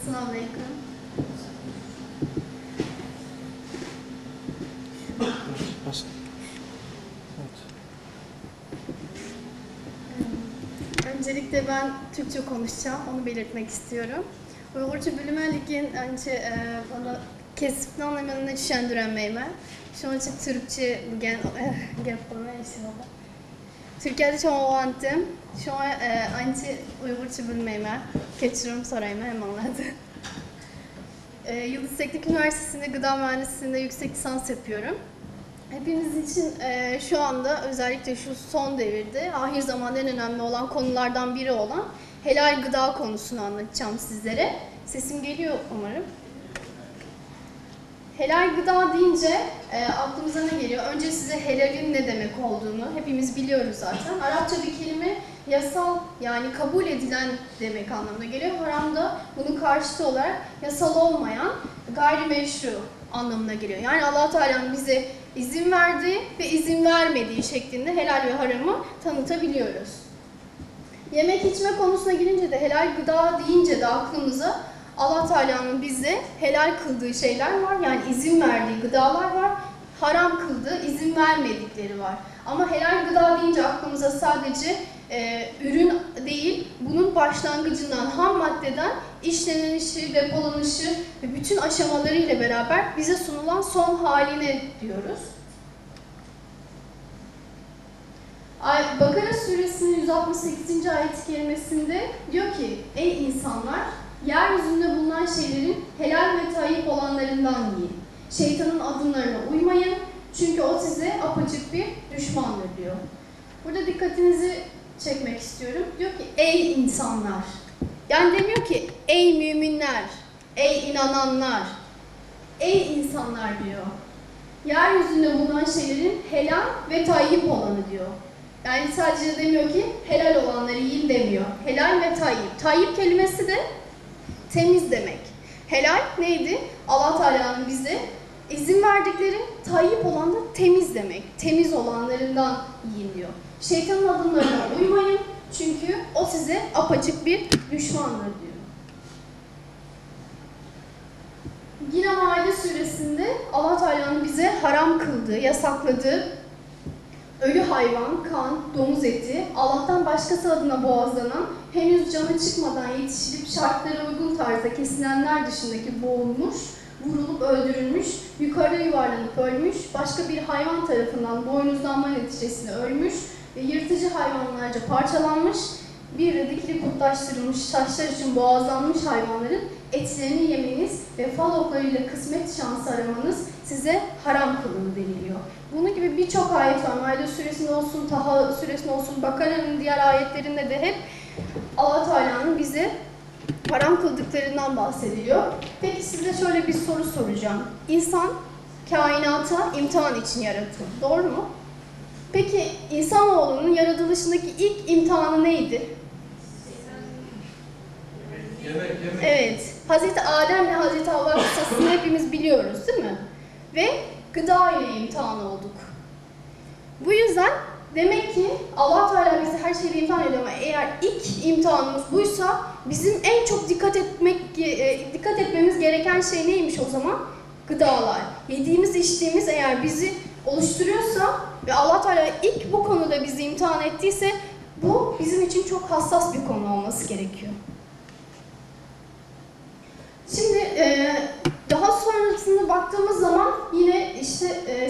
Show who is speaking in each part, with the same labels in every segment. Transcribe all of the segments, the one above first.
Speaker 1: Selamünaleyküm. Öncelikle ben Türkçe konuşacağım, onu belirtmek istiyorum. Uygurca bilmelikin önce bana kesip anlamanı düşündüremeyme. Şu an için Türkçe bugün yapmaya inşallah. Türkiye'de çok olandım. Şu an önce Uygurca bilmeyme. Geçirim sorayım hem anladı. Yıldız Teknik Üniversitesi'nde gıda mühendisliğinde yüksek lisans yapıyorum. Hepimiz için şu anda özellikle şu son devirde ahir zamanda en önemli olan konulardan biri olan helal gıda konusunu anlatacağım sizlere. Sesim geliyor umarım. Helal gıda deyince aklımıza ne geliyor? Önce size helalin ne demek olduğunu hepimiz biliyoruz zaten. Arapça bir kelime yasal yani kabul edilen demek anlamına geliyor. Haram da bunun karşıtı olarak yasal olmayan gayrimeşru anlamına geliyor. Yani Allah Teala'nın bize izin verdiği ve izin vermediği şeklinde helal ve haramı tanıtabiliyoruz. Yemek içme konusuna girince de helal gıda deyince de aklımıza Allah Teala'nın bize helal kıldığı şeyler var. Yani izin verdiği gıdalar var. Haram kıldığı, izin vermedikleri var. Ama helal gıda deyince aklımıza sadece ürün değil, bunun başlangıcından, ham maddeden işlenişi, depolanışı ve bütün aşamalarıyla beraber bize sunulan son haline diyoruz. Bakara suresinin 168. ayet-i kerimesinde diyor ki, ey insanlar, yeryüzünde bulunan şeylerin helal ve tayyip olanlarından yiyin. Şeytanın adımlarına uymayın, çünkü o size apaçık bir düşmandır diyor. Burada dikkatinizi çekmek istiyorum. Diyor ki, ey insanlar. Yani demiyor ki, ey müminler, ey inananlar, ey insanlar diyor. Yeryüzünde bulunan şeylerin helal ve tayyip olanı diyor. Yani sadece demiyor ki, helal olanları yiyin demiyor. Helal ve tayyip. Tayyip kelimesi de temiz demek. Helal neydi? Allah Teala'nın bize izin verdikleri, tayyip olan da temiz demek. Temiz olanlarından yiyin diyor. Şeytanın adımlarına uymayın çünkü o size apaçık bir düşmandır diyor. Yine Maide suresinde Allah Teala'nın bize haram kıldığı, yasakladığı ölü hayvan, kan, domuz eti, Allah'tan başkası adına boğazlanan, henüz canı çıkmadan yetiştirip şartlara uygun tarzda kesilenler dışındaki boğulmuş, vurulup öldürülmüş, yukarıda yuvarlanıp ölmüş, başka bir hayvan tarafından boynuzlanma neticesinde ölmüş ve yırtıcı hayvanlarca parçalanmış, bir de dikili putlaştırılmış taşlar için boğazlanmış hayvanların etlerini yemeniz ve fal oklarıyla kısmet şansı aramanız size haram kılındı deniliyor. Bunun gibi birçok ayet var. Maide suresinde olsun, Taha suresinde olsun, Bakara'nın diğer ayetlerinde de hep Allah Teala'nın bize haram kıldıklarından bahsediliyor. Peki size şöyle bir soru soracağım. İnsan kainata imtihan için yaratıldı. Doğru mu? Peki insanoğlunun yaratılışındaki ilk imtihanı neydi?
Speaker 2: Yemek.
Speaker 1: Evet. Hazreti Adem ile Hazreti Havva kıssasını hepimiz biliyoruz değil mi? Ve gıda ile imtihan olduk. Bu yüzden demek ki Allah Teala bizi her şeyle imtihan ediyor ama eğer ilk imtihanımız buysa bizim en çok dikkat etmemiz gereken şey neymiş o zaman? Gıdalar. Yediğimiz, içtiğimiz eğer bizi oluşturuyorsa ve Allah Teala ilk bu konuda bizi imtihan ettiyse bu bizim için çok hassas bir konu olması gerekiyor. Şimdi daha sonrasında baktığımız zaman yine işte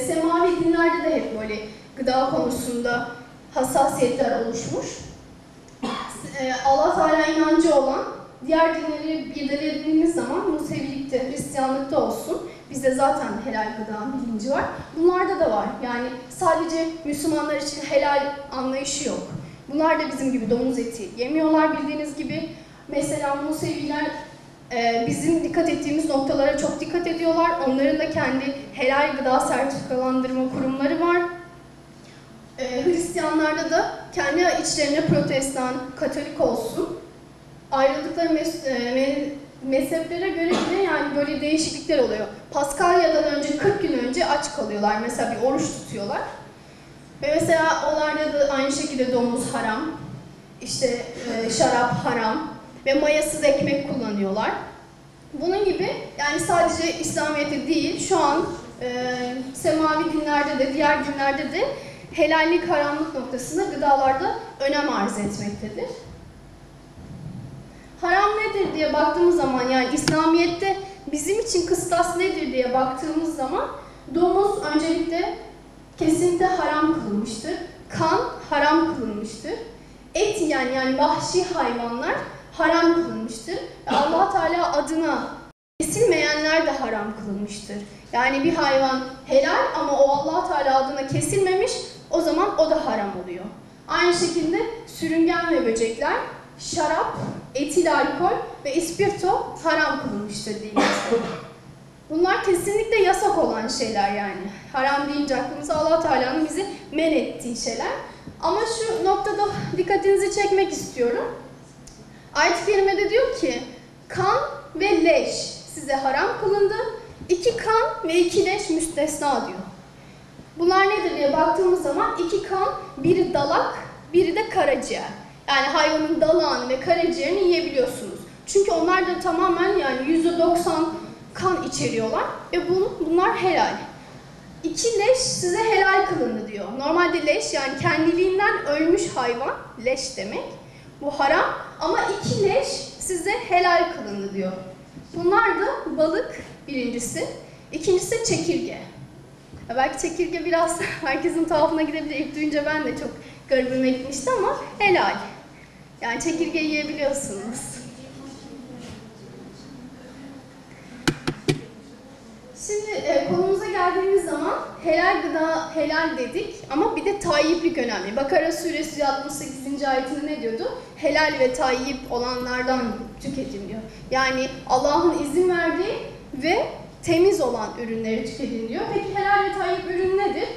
Speaker 1: semavi dinlerde de hep böyle gıda konusunda hassasiyetler oluşmuş. Allah Teala inancı olan diğer dinleri irdelediğimiz zaman Musevilikte, Hristiyanlıkta olsun bizde zaten helal gıda bilinci var. Bunlarda da var. Yani sadece Müslümanlar için helal anlayışı yok. Bunlar da bizim gibi domuz eti yemiyorlar bildiğiniz gibi. Mesela Museviler bizim dikkat ettiğimiz noktalara çok dikkat ediyorlar. Onların da kendi helal gıda sertifikalandırma kurumları var. Hristiyanlarda da kendi içlerine Protestan, Katolik olsun ayrıldıkları mezheplere göre bile yani böyle değişiklikler oluyor. Paskalya'dan önce 40 gün önce aç kalıyorlar. Mesela bir oruç tutuyorlar. Ve mesela onlarda da aynı şekilde domuz haram, işte şarap haram ve mayasız ekmek kullanıyorlar. Bunun gibi yani sadece İslamiyet'te değil, şu an semavi dinlerde de, diğer dinlerde de helallik, haramlık noktasında gıdalarda önem arz etmektedir. Haram nedir diye baktığımız zaman, yani İslamiyet'te bizim için kıstas nedir diye baktığımız zaman, domuz öncelikle kesinlikle haram kılınmıştır. Kan haram kılınmıştır. Et yiyen yani vahşi hayvanlar haram kılınmıştır. Allah Teala adına kesilmeyenler de haram kılınmıştır. Yani bir hayvan helal ama o Allah Teala adına kesilmemiş, o zaman o da haram oluyor. Aynı şekilde sürüngen ve böcekler, şarap, etil alkol ve ispirto haram kılınmıştır dinimizde. Bunlar kesinlikle yasak olan şeyler yani. Haram deyince aklımıza Allah Teala'nın bizi men ettiği şeyler. Ama şu noktada dikkatinizi çekmek istiyorum. Ayet-i Kerime'de diyor ki, kan ve leş size haram kılındı, 2 kan ve 2 leş müstesna diyor. Bunlar nedir diye baktığımız zaman 2 kan, biri dalak, biri de karaciğer. Yani hayvanın dalağını ve karaciğerini yiyebiliyorsunuz. Çünkü onlar da tamamen yani %90 kan içeriyorlar ve bunlar helal. 2 leş size helal kılındı diyor. Normalde leş yani kendiliğinden ölmüş hayvan, leş demek. Bu haram ama 2 leş size helal kılındı diyor. Bunlar da balık birincisi, ikincisi çekirge. Belki çekirge biraz herkesin tuhafına gidebilir. İlk duyunca ben de çok garibime gitmişti ama helal. Yani çekirge yiyebiliyorsunuz. Şimdi konumuza geldiğimiz zaman helal gıda, helal dedik ama bir de tayyiplik önemli. Bakara suresi 68. ayetinde ne diyordu? Helal ve tayyip olanlardan tüketin diyor. Yani Allah'ın izin verdiği ve temiz olan ürünleri tüketin diyor. Peki helal ve tayyip ürün nedir?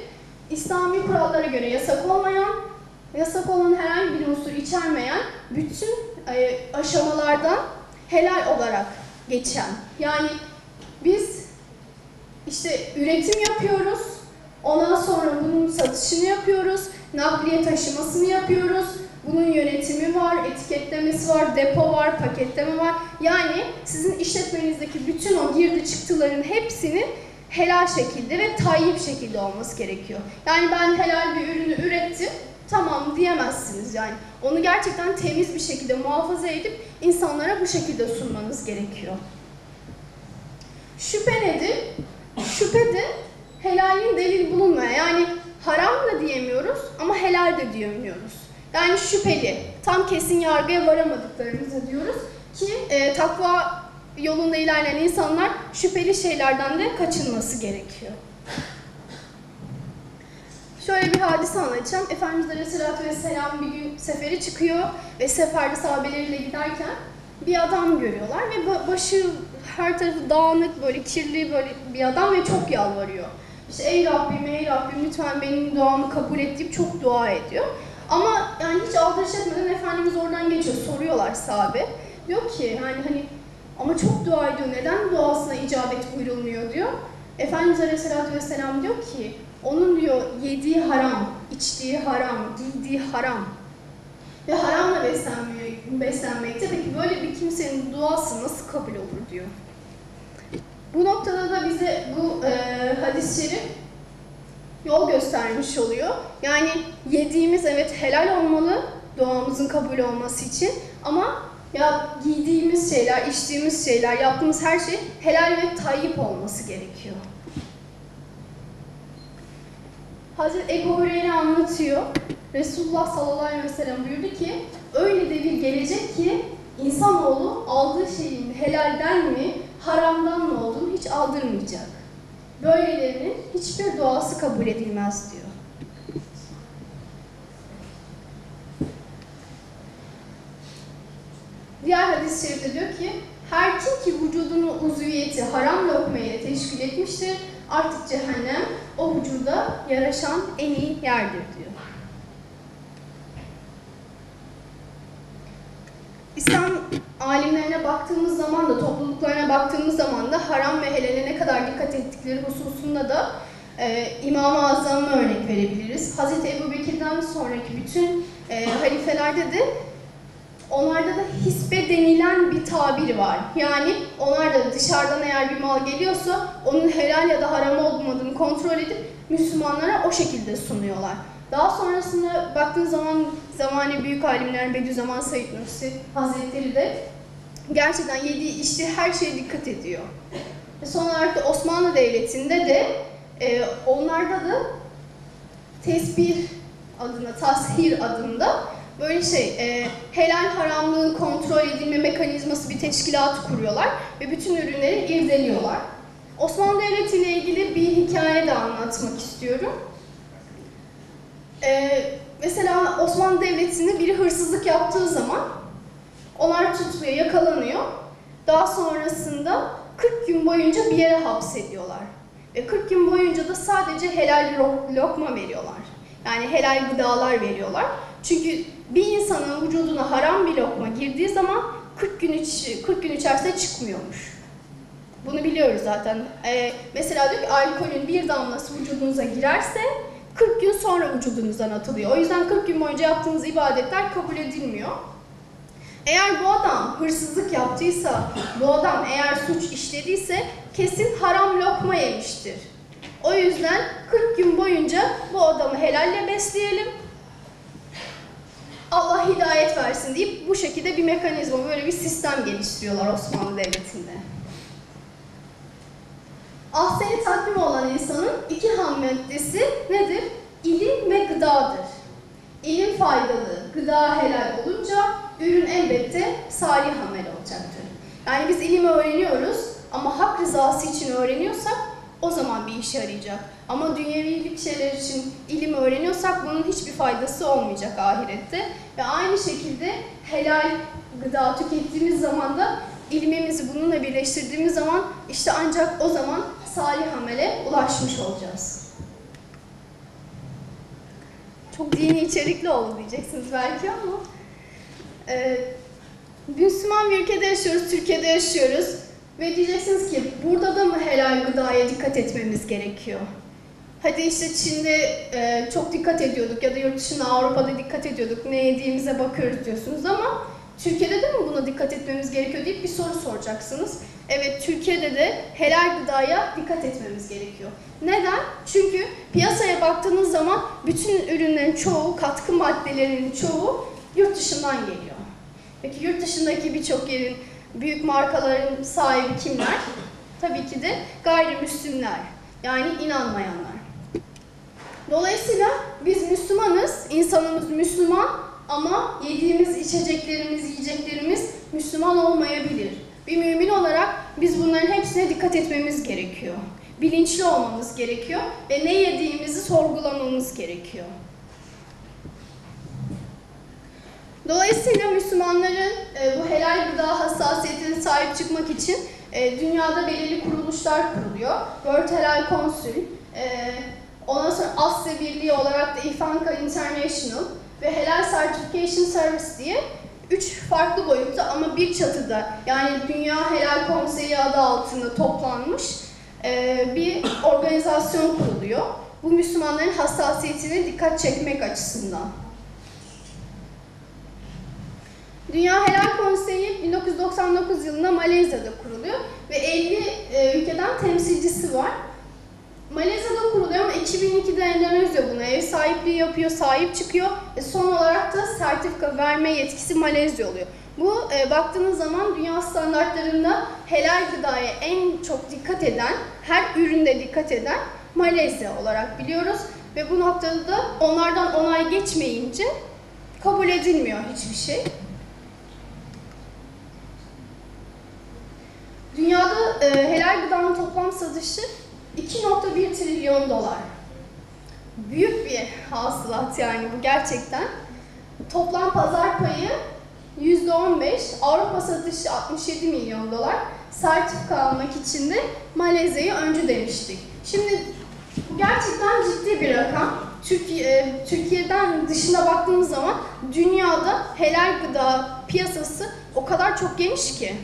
Speaker 1: İslami kurallara göre yasak olmayan, yasak olan herhangi bir unsur içermeyen bütün aşamalardan helal olarak geçen. Yani biz İşte üretim yapıyoruz, ondan sonra bunun satışını yapıyoruz, nakliye taşımasını yapıyoruz, bunun yönetimi var, etiketlemesi var, depo var, paketleme var. Yani sizin işletmenizdeki bütün o girdi çıktıların hepsinin helal şekilde ve tayyip şekilde olması gerekiyor. Yani ben helal bir ürünü ürettim, tamam diyemezsiniz yani. Onu gerçekten temiz bir şekilde muhafaza edip insanlara bu şekilde sunmanız gerekiyor. Şüphe nedir? Şüphe de helalin delil bulunmuyor. Yani haram da diyemiyoruz ama helal de diyemiyoruz. Yani şüpheli, tam kesin yargıya varamadıklarımızı diyoruz ki takva yolunda ilerleyen insanlar şüpheli şeylerden de kaçınması gerekiyor. Şöyle bir hadise anlatacağım. Efendimiz Aleyhisselatü Vesselam bir gün sefere çıkıyor ve seferde sahabeleriyle giderken bir adam görüyorlar ve başı her tarafı dağınık, böyle kirli böyle bir adam ve çok yalvarıyor. İşte ey Rabbim lütfen benim duamı kabul et deyip çok dua ediyor. Ama yani hiç aldırış etmeden Efendimiz oradan geçiyor. Soruyorlar sahabe. Diyor ki yani hani ama çok dua ediyor. Neden duasına icabet buyurulmuyor diyor. Efendimiz Aleyhisselatü Vesselam diyor ki onun diyor yediği haram, içtiği haram, giydiği haram ve haramla beslenmekte. Peki böyle bir kimsenin duası nasıl kabul olur diyor. Bu noktada da bize bu hadis-i şerif yol göstermiş oluyor. Yani yediğimiz evet helal olmalı duamızın kabul olması için ama ya giydiğimiz şeyler, içtiğimiz şeyler, yaptığımız her şey helal ve tayyip olması gerekiyor. Hazreti Ebu Hureyre anlatıyor. Resulullah sallallahu aleyhi ve sellem buyurdu ki öyle devir gelecek ki insanoğlu aldığı şeyin helalden mi, haramdan mı olduğunu hiç aldırmayacak. Böylelerinin hiçbir duası kabul edilmez diyor. Diğer hadis-i şerifte diyor ki her kim ki vücudunu uzviyeti haram lokmayla teşkil etmiştir, artık cehennem o vücuda yaraşan en iyi yerdir diyor. İslam alimlerine baktığımız zaman da, topluluklarına baktığımız zaman da haram ve helale ne kadar dikkat ettikleri hususunda da İmam-ı Azam'a örnek verebiliriz. Hazreti Ebubekir'den sonraki bütün halifelerde de onlarda da hisbe denilen bir tabir var. Yani onlar da dışarıdan eğer bir mal geliyorsa onun helal ya da haram olmadığını kontrol edip Müslümanlara o şekilde sunuyorlar. Daha sonrasında baktığın zaman zamani büyük alimler Bediüzzaman Said Nursi Hazretleri de gerçekten yediği içtiği her şeye dikkat ediyor. Son olarak da Osmanlı Devleti'nde de onlarda da tesbih adına, tashir adında böyle helal haramlığın kontrol edilme mekanizması bir teşkilat kuruyorlar ve bütün ürünleri irdeliyorlar. Osmanlı Devleti ile ilgili bir hikaye de anlatmak istiyorum. Mesela Osmanlı Devleti'nde biri hırsızlık yaptığı zaman onlar tutuluyor, yakalanıyor. Daha sonrasında 40 gün boyunca bir yere hapsediyorlar. Ve 40 gün boyunca da sadece helal lokma veriyorlar. Yani helal gıdalar veriyorlar. Çünkü bir insanın vücuduna haram bir lokma girdiği zaman 40 gün içerisinde çıkmıyormuş. Bunu biliyoruz zaten. Mesela diyor ki alkolün bir damlası vücudunuza girerse 40 gün sonra vücudunuzdan atılıyor. O yüzden 40 gün boyunca yaptığınız ibadetler kabul edilmiyor. Eğer bu adam hırsızlık yaptıysa, bu adam eğer suç işlediyse kesin haram lokma yemiştir. O yüzden 40 gün boyunca bu adamı helalle besleyelim, Allah hidayet versin deyip bu şekilde bir mekanizma, böyle bir sistem geliştiriyorlar Osmanlı Devleti'nde. Ahsen-i takvim olan insanın iki ham maddesi nedir? İlim ve gıdadır. İlim faydalı, gıda helal olunca ürün elbette salih amel olacaktır. Yani biz ilimi öğreniyoruz ama hak rızası için öğreniyorsak o zaman bir işe yarayacak. Ama dünyevilik şeyler için ilim öğreniyorsak bunun hiçbir faydası olmayacak ahirette. Ve aynı şekilde helal gıda tükettiğimiz zaman da ilmimizi bununla birleştirdiğimiz zaman işte ancak o zaman salih amele ulaşmış olacağız. Çok dini içerikli oldu diyeceksiniz belki ama Müslüman bir ülkede yaşıyoruz, Türkiye'de yaşıyoruz ve diyeceksiniz ki burada da mı helal gıdaya dikkat etmemiz gerekiyor? Hadi işte Çin'de çok dikkat ediyorduk ya da yurt dışında Avrupa'da dikkat ediyorduk, ne yediğimize bakıyoruz diyorsunuz ama Türkiye'de de mi buna dikkat etmemiz gerekiyor deyip bir soru soracaksınız. Evet, Türkiye'de de helal gıdaya dikkat etmemiz gerekiyor. Neden? Çünkü piyasaya baktığınız zaman bütün ürünlerin çoğu, katkı maddelerinin çoğu yurt dışından geliyor. Peki yurt dışındaki birçok yerin, büyük markaların sahibi kimler? Tabii ki de gayrimüslimler, yani inanmayanlar. Dolayısıyla biz Müslümanız, insanımız Müslüman ama yediğimiz içeceklerimiz, yiyeceklerimiz Müslüman olmayabilir. Bir mümin olarak biz bunların hepsine dikkat etmemiz gerekiyor. Bilinçli olmamız gerekiyor ve ne yediğimizi sorgulamamız gerekiyor. Dolayısıyla Müslümanların bu helal gıda hassasiyetine sahip çıkmak için dünyada belirli kuruluşlar kuruluyor. World Helal Council, ondan sonra Asya Birliği olarak da IFANCA International ve Helal Certification Service diye 3 farklı boyutta ama bir çatıda, yani Dünya Helal Konseyi adı altında toplanmış bir organizasyon kuruluyor. Bu Müslümanların hassasiyetine dikkat çekmek açısından. Dünya Helal Konseyi 1999 yılında Malezya'da kuruluyor ve 50 ülkeden temsilcisi var. Malezya'da kuruluyor ama 2002'de Endonezya buna ev sahipliği yapıyor, sahip çıkıyor ve son olarak da sertifika verme yetkisi Malezya oluyor. Bu baktığınız zaman dünya standartlarında helal gıdaya en çok dikkat eden, her üründe dikkat eden Malezya olarak biliyoruz ve bu noktada da onlardan onay geçmeyince kabul edilmiyor hiçbir şey. Dünyada helal gıdanın toplam satışı 2,1 trilyon dolar. Büyük bir hasılat yani bu gerçekten. Toplam pazar payı %15, Avrupa satışı 67 milyon dolar. Sertifika almak için de Malezya'yı öncü demiştik. Şimdi bu gerçekten ciddi bir rakam. Türkiye'den dışına baktığımız zaman dünyada helal gıda piyasası o kadar çok geniş ki.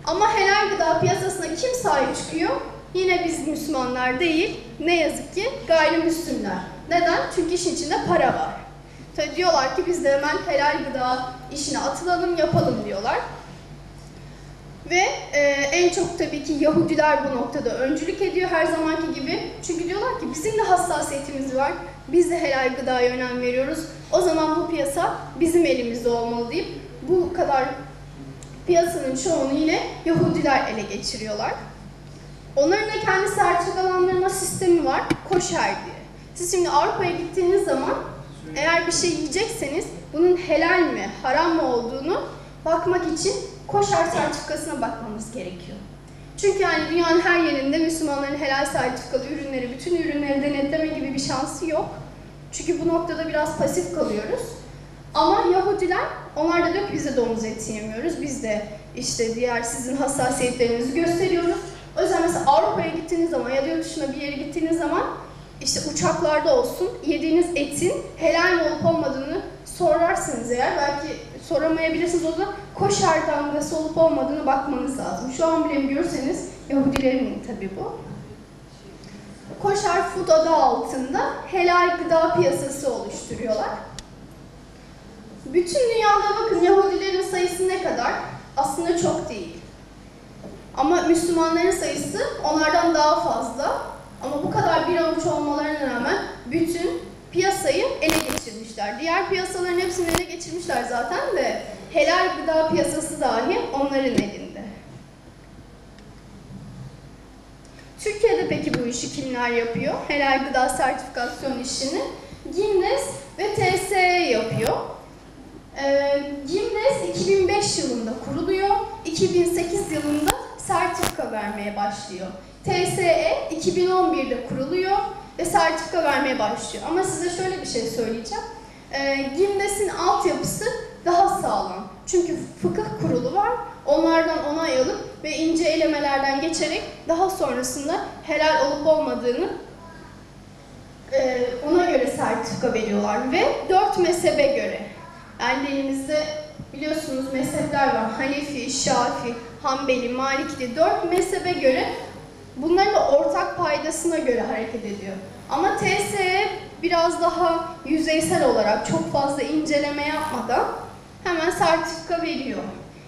Speaker 1: Ama helal gıda piyasasına kim sahip çıkıyor? Yine biz Müslümanlar değil, ne yazık ki gayrimüslimler. Neden? Çünkü işin içinde para var. Tabii diyorlar ki biz de hemen helal gıda işine atılalım, yapalım diyorlar. Ve en çok tabii ki Yahudiler bu noktada öncülük ediyor her zamanki gibi. Çünkü diyorlar ki bizim de hassasiyetimiz var, biz de helal gıdaya önem veriyoruz. O zaman bu piyasa bizim elimizde olmalı deyip bu kadar piyasanın çoğunu yine Yahudiler ele geçiriyorlar. Onların da kendi sertifikalandırma sistemi var, koşer diye. Siz şimdi Avrupa'ya gittiğiniz zaman eğer bir şey yiyecekseniz bunun helal mi, haram mı olduğunu bakmak için koşer sertifikasına bakmamız gerekiyor. Çünkü yani dünyanın her yerinde Müslümanların helal sertifikalı ürünleri, bütün ürünleri denetleme gibi bir şansı yok. Çünkü bu noktada biraz pasif kalıyoruz. Ama Yahudiler, onlar da diyor ki biz de domuz eti yemiyoruz, biz de işte diğer sizin hassasiyetlerinizi gösteriyoruz. O yüzden mesela Avrupa'ya gittiğiniz zaman ya da yurt dışına bir yere gittiğiniz zaman işte uçaklarda olsun yediğiniz etin helal mi olup olmadığını sorarsanız eğer, belki soramayabilirsiniz, o da koşer damgası olup olmadığını bakmanız lazım. Şu an bile görürseniz Yahudilerin tabii bu. Koşer food adı altında helal gıda piyasası oluşturuyorlar. Bütün dünyada bakın Yahudilerin sayısı ne kadar? Aslında çok değil. Ama Müslümanların sayısı onlardan daha fazla. Ama bu kadar bir avuç olmalarına rağmen bütün piyasayı ele geçirmişler. Diğer piyasaların hepsini ele geçirmişler zaten de helal gıda piyasası dahi onların elinde. Türkiye'de peki bu işi kimler yapıyor? Helal gıda sertifikasyon işini Gimnes ve TSE yapıyor. Gimnes 2005 yılında kuruluyor, 2008 yılında sertifika vermeye başlıyor. TSE 2011'de kuruluyor ve sertifika vermeye başlıyor. Ama size şöyle bir şey söyleyeceğim. Gimnes'in altyapısı daha sağlam. Çünkü fıkıh kurulu var, onlardan onay alıp ve ince elemelerden geçerek daha sonrasında helal olup olmadığını ona göre sertifika veriyorlar ve 4 mezhebe göre. Yani elimizde biliyorsunuz mezhepler var. Hanefi, Şafi, Hanbeli, Maliki, 4 mezhebe göre bunların da ortak paydasına göre hareket ediyor. Ama TSE biraz daha yüzeysel olarak çok fazla inceleme yapmadan hemen sertifika veriyor.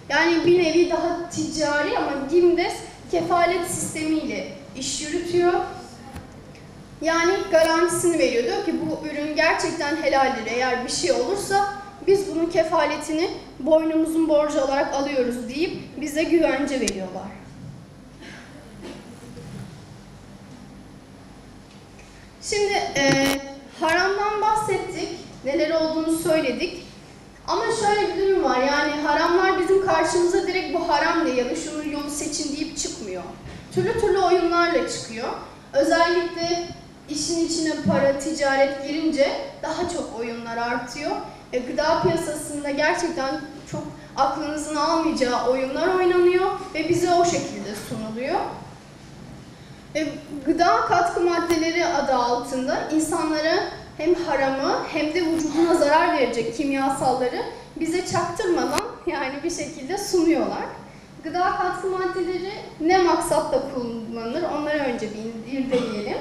Speaker 1: Yani bir nevi daha ticari ama Gimdes kefalet sistemiyle iş yürütüyor. Yani garantisini veriyor. Diyor ki bu ürün gerçekten helaldir. Eğer bir şey olursa biz bunun kefaletini boynumuzun borcu olarak alıyoruz deyip bize güvence veriyorlar. Şimdi haramdan bahsettik, neler olduğunu söyledik. Ama şöyle bir durum var, yani haramlar bizim karşımıza direkt bu haram diye ya da şunun yolu seçin deyip çıkmıyor. Türlü türlü oyunlarla çıkıyor. Özellikle işin içine para, ticaret girince daha çok oyunlar artıyor. Gıda piyasasında gerçekten çok aklınızın almayacağı oyunlar oynanıyor ve bize o şekilde sunuluyor. Gıda katkı maddeleri adı altında insanlara hem haramı hem de vücuduna zarar verecek kimyasalları bize çaktırmadan yani bir şekilde sunuyorlar. Gıda katkı maddeleri ne maksatla kullanılır onları önce bir irdeleyelim.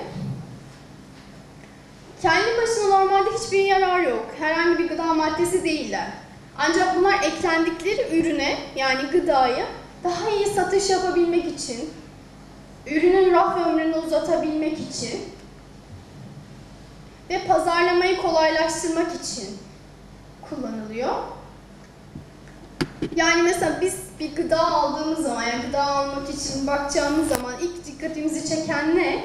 Speaker 1: Kendi başına normalde hiçbir yarar yok. Herhangi bir gıda maddesi değiller. Ancak bunlar eklendikleri ürüne yani gıdaya daha iyi satış yapabilmek için, ürünün raf ömrünü uzatabilmek için ve pazarlamayı kolaylaştırmak için kullanılıyor. Yani mesela biz bir gıda aldığımız zaman, yani gıda almak için bakacağımız zaman ilk dikkatimizi çeken ne?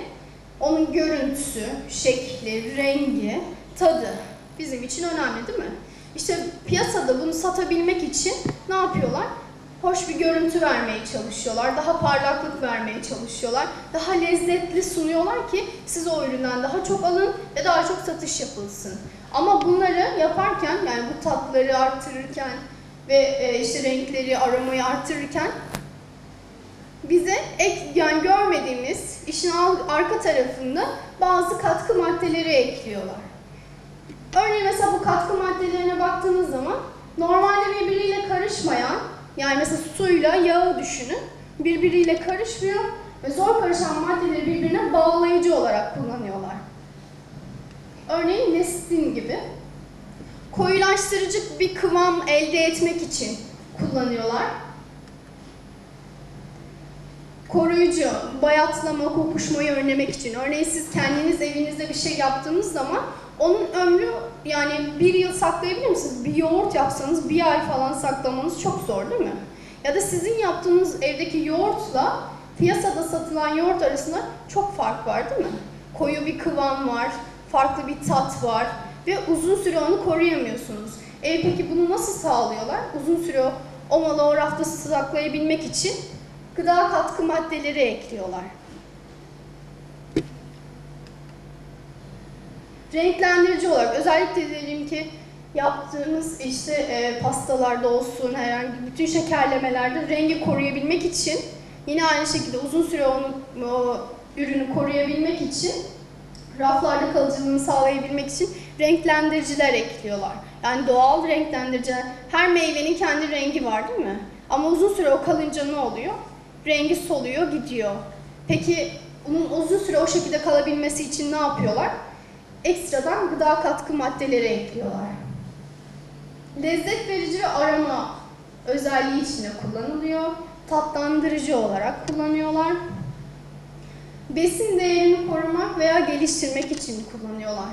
Speaker 1: Onun görüntüsü, şekli, rengi, tadı bizim için önemli değil mi? İşte piyasada bunu satabilmek için ne yapıyorlar? Hoş bir görüntü vermeye çalışıyorlar, daha parlaklık vermeye çalışıyorlar, daha lezzetli sunuyorlar ki siz o üründen daha çok alın ve daha çok satış yapılsın. Ama bunları yaparken, yani bu tatları arttırırken ve işte renkleri, aromayı arttırırken bize yani görmediğimiz işin arka tarafında bazı katkı maddeleri ekliyorlar. Örneğin mesela bu katkı maddelerine baktığınız zaman normalde birbiriyle karışmayan, yani mesela suyla yağı düşünün, birbiriyle karışmıyor ve zor karışan maddeleri birbirine bağlayıcı olarak kullanıyorlar. Örneğin lestin gibi. koyulaştırıcı bir kıvam elde etmek için kullanıyorlar. Koruyucu, bayatlama, kokuşmayı önlemek için. Örneğin siz kendiniz evinizde bir şey yaptığınız zaman onun ömrü yani 1 yıl saklayabilir misiniz? Bir yoğurt yapsanız 1 ay falan saklamanız çok zor değil mi? Ya da sizin yaptığınız evdeki yoğurtla piyasada satılan yoğurt arasında çok fark var değil mi? Koyu bir kıvam var, farklı bir tat var ve uzun süre onu koruyamıyorsunuz. Peki bunu nasıl sağlıyorlar? Uzun süre o malı o rafta saklayabilmek için gıda katkı maddeleri ekliyorlar. Renklendirici olarak özellikle diyelim ki yaptığımız pastalarda olsun, herhangi bütün şekerlemelerde rengi koruyabilmek için yine aynı şekilde uzun süre o ürünü koruyabilmek için raflarda kalıcılığını sağlayabilmek için renklendiriciler ekliyorlar. Yani doğal renklendiriciler. Her meyvenin kendi rengi var değil mi? Ama uzun süre o kalınca ne oluyor? Rengi soluyor, gidiyor. Peki onun uzun süre o şekilde kalabilmesi için ne yapıyorlar? Ekstradan gıda katkı maddeleri ekliyorlar. Lezzet verici ve aroma özelliği içinde kullanılıyor. Tatlandırıcı olarak kullanıyorlar. Besin değerini korumak veya geliştirmek için kullanıyorlar.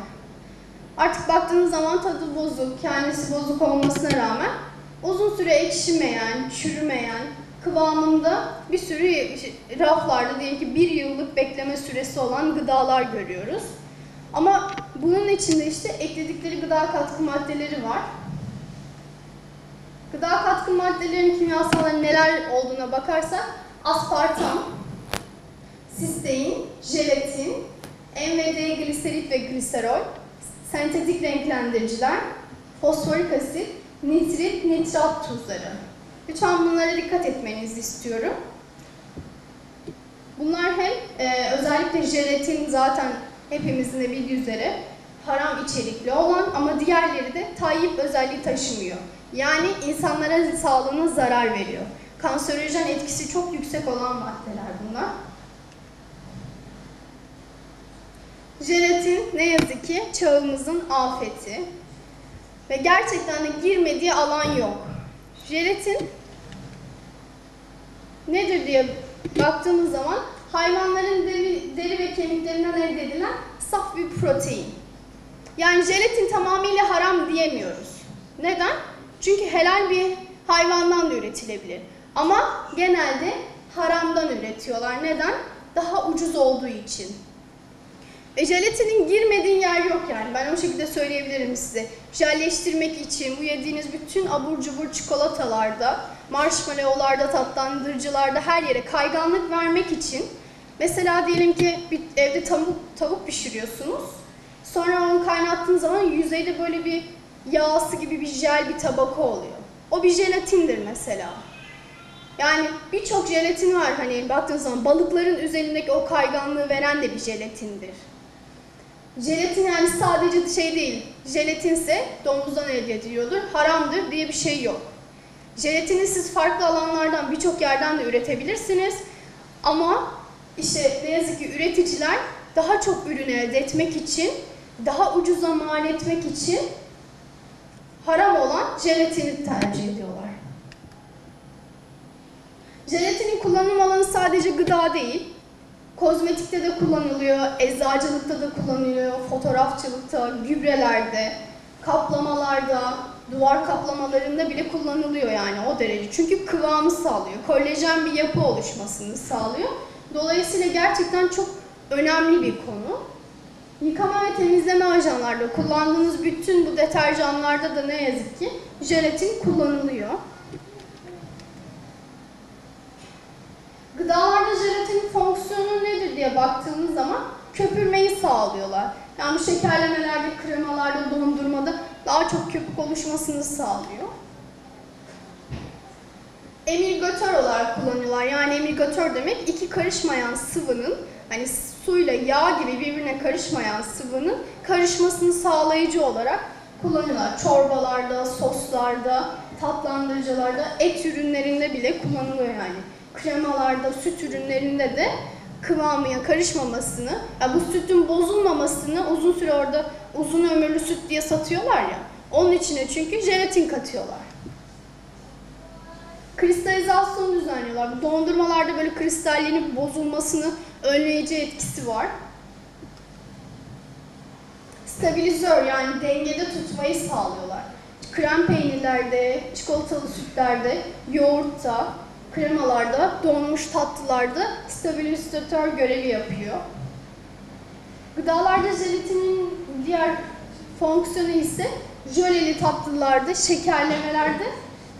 Speaker 1: Artık baktığınız zaman tadı bozuk, kendisi bozuk olmasına rağmen uzun süre ekşimeyen, çürümeyen, kıvamında bir sürü raflarda diyelim ki 1 yıllık bekleme süresi olan gıdalar görüyoruz. Ama bunun içinde ekledikleri gıda katkı maddeleri var. Gıda katkı maddelerinin kimyasalları neler olduğuna bakarsak aspartam, sistein, jelatin, MVD, gliserit ve gliserol, sentetik renklendiriciler, fosforik asit, nitrit, nitrat tuzları. Lütfen bunlara dikkat etmenizi istiyorum. Bunlar hem özellikle jelatin zaten hepimizin de bildiği üzere haram içerikli olan ama diğerleri de tayyip özelliği taşımıyor. Yani insanlara sağlığına zarar veriyor. Kanserojen etkisi çok yüksek olan maddeler bunlar. Jelatin ne yazık ki çağımızın afeti ve gerçekten de girmediği alan yok. Jelatin nedir diye baktığımız zaman hayvanların deri ve kemiklerinden elde edilen saf bir protein. Yani jelatin tamamıyla haram diyemiyoruz. Neden? Çünkü helal bir hayvandan da üretilebilir. Ama genelde haramdan üretiyorlar. Neden? Daha ucuz olduğu için. Jelatinin girmediği yer yok yani. Ben o şekilde söyleyebilirim size. Jelleştirmek için bu yediğiniz bütün abur cubur çikolatalarda, marshmallowlarda, tatlandırıcılarda her yere kayganlık vermek için mesela diyelim ki bir evde tavuk pişiriyorsunuz. Sonra onu kaynattığınız zaman yüzeyde böyle bir yağsı gibi bir jel bir tabaka oluyor. O bir jelatindir mesela. Yani birçok jelatin var hani baktığınız zaman balıkların üzerindeki o kayganlığı veren de bir jelatindir. Jelatin yani sadece şey değil, jelatinse domuzdan elde ediliyordur, haramdır diye bir şey yok. Jelatini siz farklı alanlardan birçok yerden de üretebilirsiniz. Ama ne yazık ki üreticiler daha çok ürün elde etmek için, daha ucuza mal etmek için haram olan jelatini tercih ediyorlar. Jelatinin kullanım alanı sadece gıda değil, kozmetikte de kullanılıyor, eczacılıkta da kullanılıyor, fotoğrafçılıkta, gübrelerde, kaplamalarda, duvar kaplamalarında bile kullanılıyor yani o derece. Çünkü kıvamı sağlıyor, kolajen bir yapı oluşmasını sağlıyor. Dolayısıyla gerçekten çok önemli bir konu. Yıkama ve temizleme ajanlarda kullandığınız bütün bu deterjanlarda da ne yazık ki jelatin kullanılıyor. Gıdalarda jelatinin fonksiyonu nedir diye baktığımız zaman köpürmeyi sağlıyorlar. Yani bu şekerlemelerde, kremalarda, dondurmada daha çok köpük oluşmasını sağlıyor. Emilgatör olarak kullanıyorlar. Yani emilgatör demek iki karışmayan sıvının, hani suyla yağ gibi birbirine karışmayan sıvının karışmasını sağlayıcı olarak kullanıyorlar. Çorbalarda, soslarda, tatlandırıcılarda, et ürünlerinde bile kullanılıyor yani. Kremalarda, süt ürünlerinde de kıvamıya karışmamasını, yani bu sütün bozulmamasını uzun süre orada uzun ömürlü süt diye satıyorlar ya, Onun içine çünkü jelatin katıyorlar. Kristalizasyon düzenliyorlar. Bu dondurmalarda böyle kristallenip bozulmasını önleyici etkisi var. Stabilizör, yani dengede tutmayı sağlıyorlar. Krem peynirlerde, çikolatalı sütlerde, yoğurtta, kremalarda, donmuş tatlılarda stabilizatör görevi yapıyor. Gıdalarda jelatinin diğer fonksiyonu ise jöleli tatlılarda, şekerlemelerde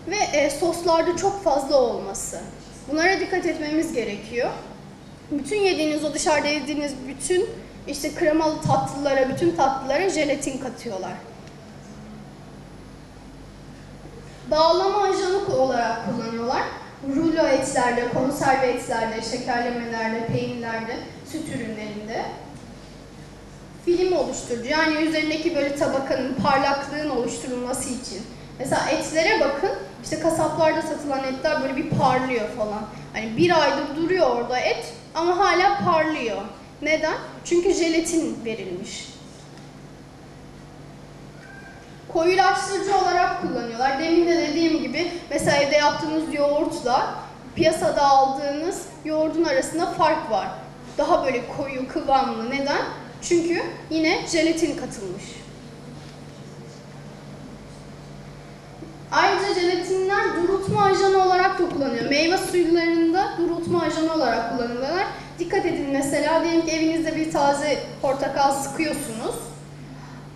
Speaker 1: ve soslarda çok fazla olması. Bunlara dikkat etmemiz gerekiyor. Bütün yediğiniz, o dışarıda yediğiniz bütün işte kremalı tatlılara, bütün tatlılara jelatin katıyorlar. Bağlama ajanı olarak kullanıyorlar. Rulo etlerde, konserve etlerde, şekerlemelerde, peynirlerde, süt ürünlerinde. Film oluşturucu, yani üzerindeki böyle tabakanın, parlaklığın oluşturulması için. Mesela etlere bakın, işte kasaplarda satılan etler böyle bir parlıyor falan. Hani bir aydır duruyor orada et ama hala parlıyor. Neden? Çünkü jelatin verilmiş. Koyulaştırıcı olarak kullanıyorlar. Demin de dediğim gibi mesela evde yaptığınız yoğurtla piyasada aldığınız yoğurdun arasında fark var. Daha böyle koyu, kıvamlı. Neden? Çünkü yine jelatin katılmış. Ayrıca jelatinler durutma ajanı olarak da kullanılıyor. Meyve suyularında durutma ajanı olarak kullanılıyorlar. Dikkat edin, mesela diyelim ki evinizde bir taze portakal sıkıyorsunuz.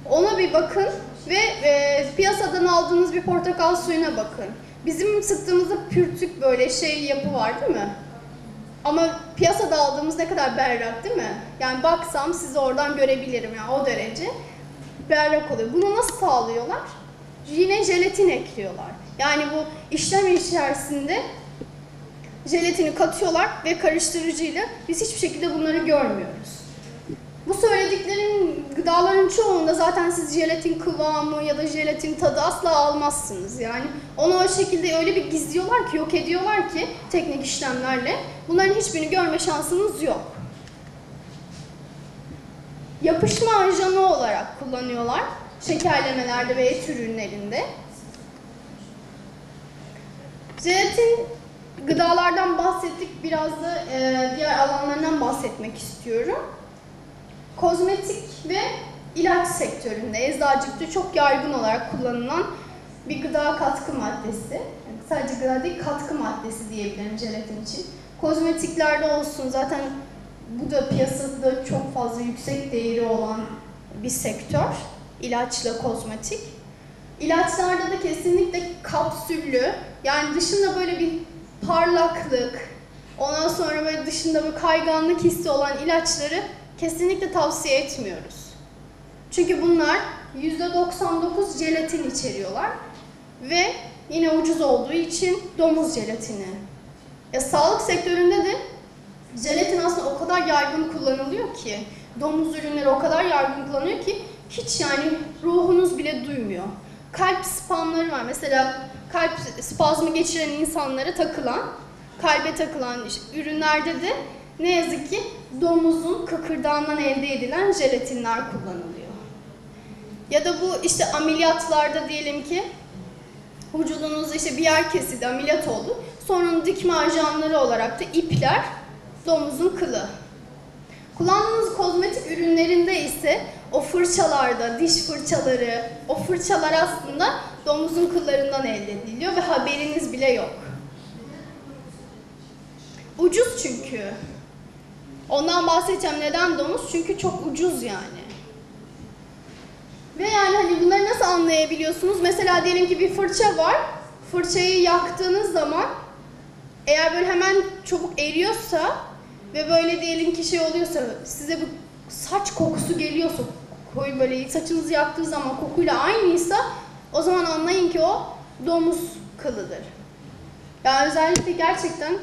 Speaker 1: Ona bir bakın ve piyasadan aldığınız bir portakal suyuna bakın. Bizim sıktığımızda pürtük böyle yapı var değil mi? Ama piyasada aldığımız ne kadar berrak değil mi? Yani baksam sizi oradan görebilirim, yani o derece berrak oluyor. Bunu nasıl sağlıyorlar? Yine jelatin ekliyorlar. Yani bu işlem içerisinde jelatini katıyorlar ve karıştırıcıyla biz hiçbir şekilde bunları görmüyoruz. Bu söylediklerim gıdaların çoğunda zaten siz jelatin kıvamı ya da jelatin tadı asla almazsınız. Yani onu o şekilde öyle bir gizliyorlar ki, yok ediyorlar ki teknik işlemlerle. Bunların hiçbirini görme şansınız yok. Yapışma ajanı olarak kullanıyorlar şekerlemelerde ve et ürünlerinde. Jelatin, gıdalardan bahsettik, biraz da diğer alanlarından bahsetmek istiyorum. Kozmetik ve ilaç sektöründe, eczacılıkta çok yaygın olarak kullanılan bir gıda katkı maddesi. Yani sadece gıda değil, katkı maddesi diyebilirim jelatin için. Kozmetiklerde olsun, zaten bu da piyasada çok fazla yüksek değeri olan bir sektör. İlaçla kozmetik. İlaçlarda da kesinlikle kapsüllü, yani dışında böyle bir parlaklık, ondan sonra böyle dışında bir kayganlık hissi olan ilaçları kesinlikle tavsiye etmiyoruz. Çünkü bunlar %99 jelatin içeriyorlar ve yine ucuz olduğu için domuz jelatini. Sağlık sektöründe de jelatin aslında o kadar yaygın kullanılıyor ki, domuz ürünleri o kadar yaygın kullanılıyor ki hiç yani ruhunuz bile duymuyor. Kalp spamları var. Mesela kalp spazmı geçiren insanlara takılan, kalbe takılan ürünlerde de ne yazık ki domuzun kıkırdağından elde edilen jelatinler kullanılıyor. Ya da bu işte ameliyatlarda diyelim ki vücudunuzda işte bir yer kesildi, ameliyat oldu. Sonra onun dikme ajanları olarak da ipler, domuzun kılı. Kullandığınız kozmetik ürünlerinde ise o fırçalarda, diş fırçaları, o fırçalar aslında domuzun kıllarından elde ediliyor ve haberiniz bile yok. Ucuz çünkü. Ondan bahsedeceğim. Neden domuz? Çünkü çok ucuz yani. Ve yani hani bunları nasıl anlayabiliyorsunuz? Mesela diyelim ki bir fırça var. Fırçayı yaktığınız zaman eğer böyle hemen çabuk eriyorsa ve böyle diyelim ki oluyorsa, size bu saç kokusu geliyorsa, koyu böyle saçınızı yaktığı zaman kokuyla aynıysa, o zaman anlayın ki o domuz kılıdır. Yani özellikle gerçekten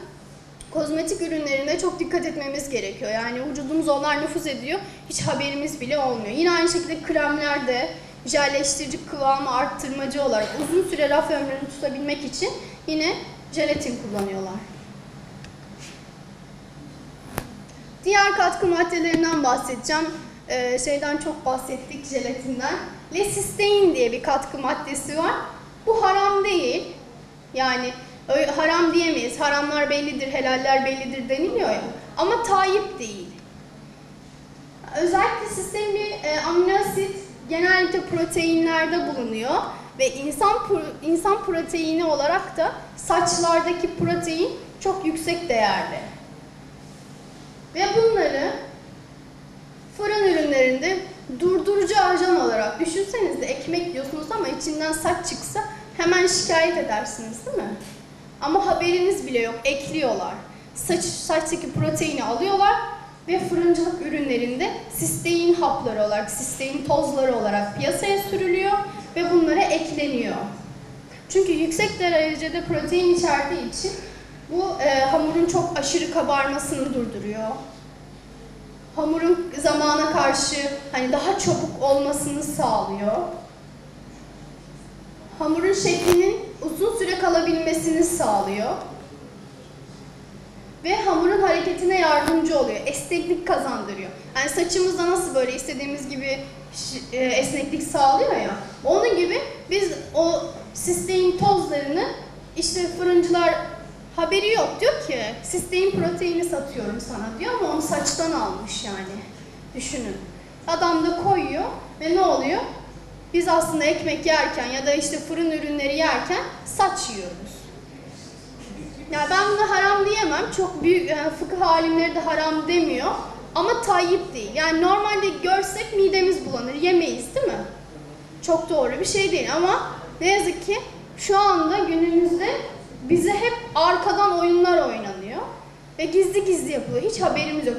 Speaker 1: kozmetik ürünlerine çok dikkat etmemiz gerekiyor. Yani vücudumuza onlar nüfuz ediyor, hiç haberimiz bile olmuyor. Yine aynı şekilde kremlerde jelleştirici, kıvamı arttırmacı olarak uzun süre raf ömrünü tutabilmek için yine jelatin kullanıyorlar. Diğer katkı maddelerinden bahsedeceğim. şeyden çok bahsettik, jelatinden. Lesistein diye bir katkı maddesi var. Bu haram değil. Yani haram diyemeyiz. Haramlar bellidir, helaller bellidir deniliyor ya. Ama tayyip değil. Özellikle sistein bir amino asit genellikle proteinlerde bulunuyor. Ve insan proteini olarak da saçlardaki protein çok yüksek değerli. Ve bunları fırın ürünlerinde durdurucu ajan olarak düşünsenize, ekmek yiyorsunuz ama içinden saç çıksa hemen şikayet edersiniz değil mi? Ama haberiniz bile yok, ekliyorlar. Saçtaki proteini alıyorlar ve fırıncılık ürünlerinde sistein hapları olarak, sistein tozları olarak piyasaya sürülüyor ve bunlara ekleniyor. Çünkü yüksek derecede protein içerdiği için bu hamurun çok aşırı kabarmasını durduruyor. Hamurun zamana karşı hani daha çabuk olmasını sağlıyor. Hamurun şeklinin uzun süre kalabilmesini sağlıyor. Ve hamurun hareketine yardımcı oluyor. Esneklik kazandırıyor. Yani saçımızda nasıl böyle istediğimiz gibi esneklik sağlıyor ya. Onun gibi biz o sistein tozlarını işte fırıncılar haberi yok, diyor ki sistein proteini satıyorum sana diyor ama onu saçtan almış yani. Düşünün. Adam da koyuyor ve ne oluyor? Biz aslında ekmek yerken ya da işte fırın ürünleri yerken saç yiyoruz. Yani ben buna haram diyemem. Çok büyük fıkıh alimleri de haram demiyor. Ama tayyip değil. Yani normalde görsek midemiz bulanır. Yemeyiz değil mi? Çok doğru bir şey değil ama ne yazık ki şu anda günümüzde bize hep arkadan oyunlar oynanıyor. Ve gizli gizli yapılıyor. Hiç haberimiz yok.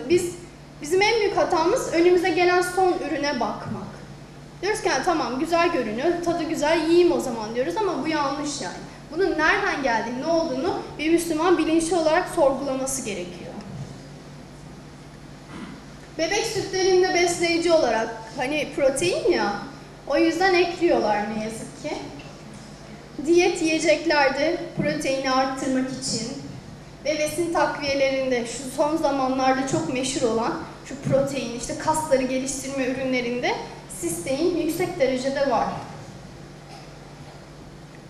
Speaker 1: Bizim en büyük hatamız önümüze gelen son ürüne bakmak. Diyoruz ki yani, tamam güzel görünüyor, tadı güzel, yiyeyim o zaman diyoruz ama bu yanlış yani. Bunun nereden geldiğini, ne olduğunu bir Müslüman bilinçli olarak sorgulaması gerekiyor. Bebek sütlerinde besleyici olarak hani protein ya, o yüzden ekliyorlar ne yazık ki. Diyet yiyeceklerde proteini arttırmak için ve besin takviyelerinde şu son zamanlarda çok meşhur olan şu protein, işte kasları geliştirme ürünlerinde sistein yüksek derecede var.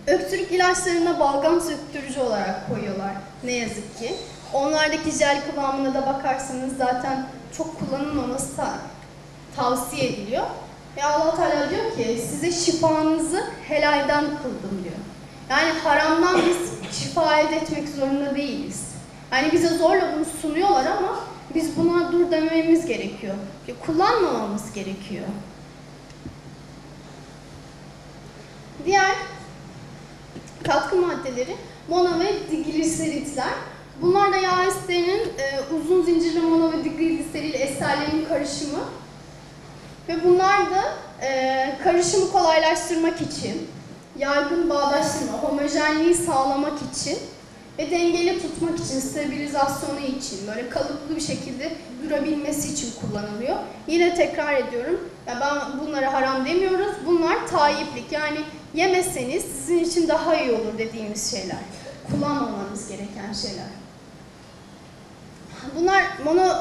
Speaker 1: Öksürük ilaçlarına balgam söktürücü olarak koyuyorlar ne yazık ki. Onlardaki jel kıvamına da bakarsanız zaten çok kullanılmaması tavsiye ediliyor. Ve Allah Teala diyor ki size şifanızı helalden kıldım diyor. Yani haramdan biz şifa elde etmek zorunda değiliz. Yani bize zorla bunu sunuyorlar ama biz buna dur dememiz gerekiyor. Kullanmamamız gerekiyor. Diğer katkı maddeleri mono ve digliseritler. Bunlar da yağ esterinin uzun zincirli mono ve digliseril esterlerin karışımı. Ve bunlar da karışımı kolaylaştırmak için, yaygın bağdaştırma, homojenliği sağlamak için ve dengeli tutmak için, stabilizasyonu için, böyle kalıplı bir şekilde durabilmesi için kullanılıyor. Yine tekrar ediyorum, ya ben bunlara haram demiyoruz, bunlar tayyiplik. Yani yemeseniz sizin için daha iyi olur dediğimiz şeyler. Kullanmamanız gereken şeyler. Bunlar mono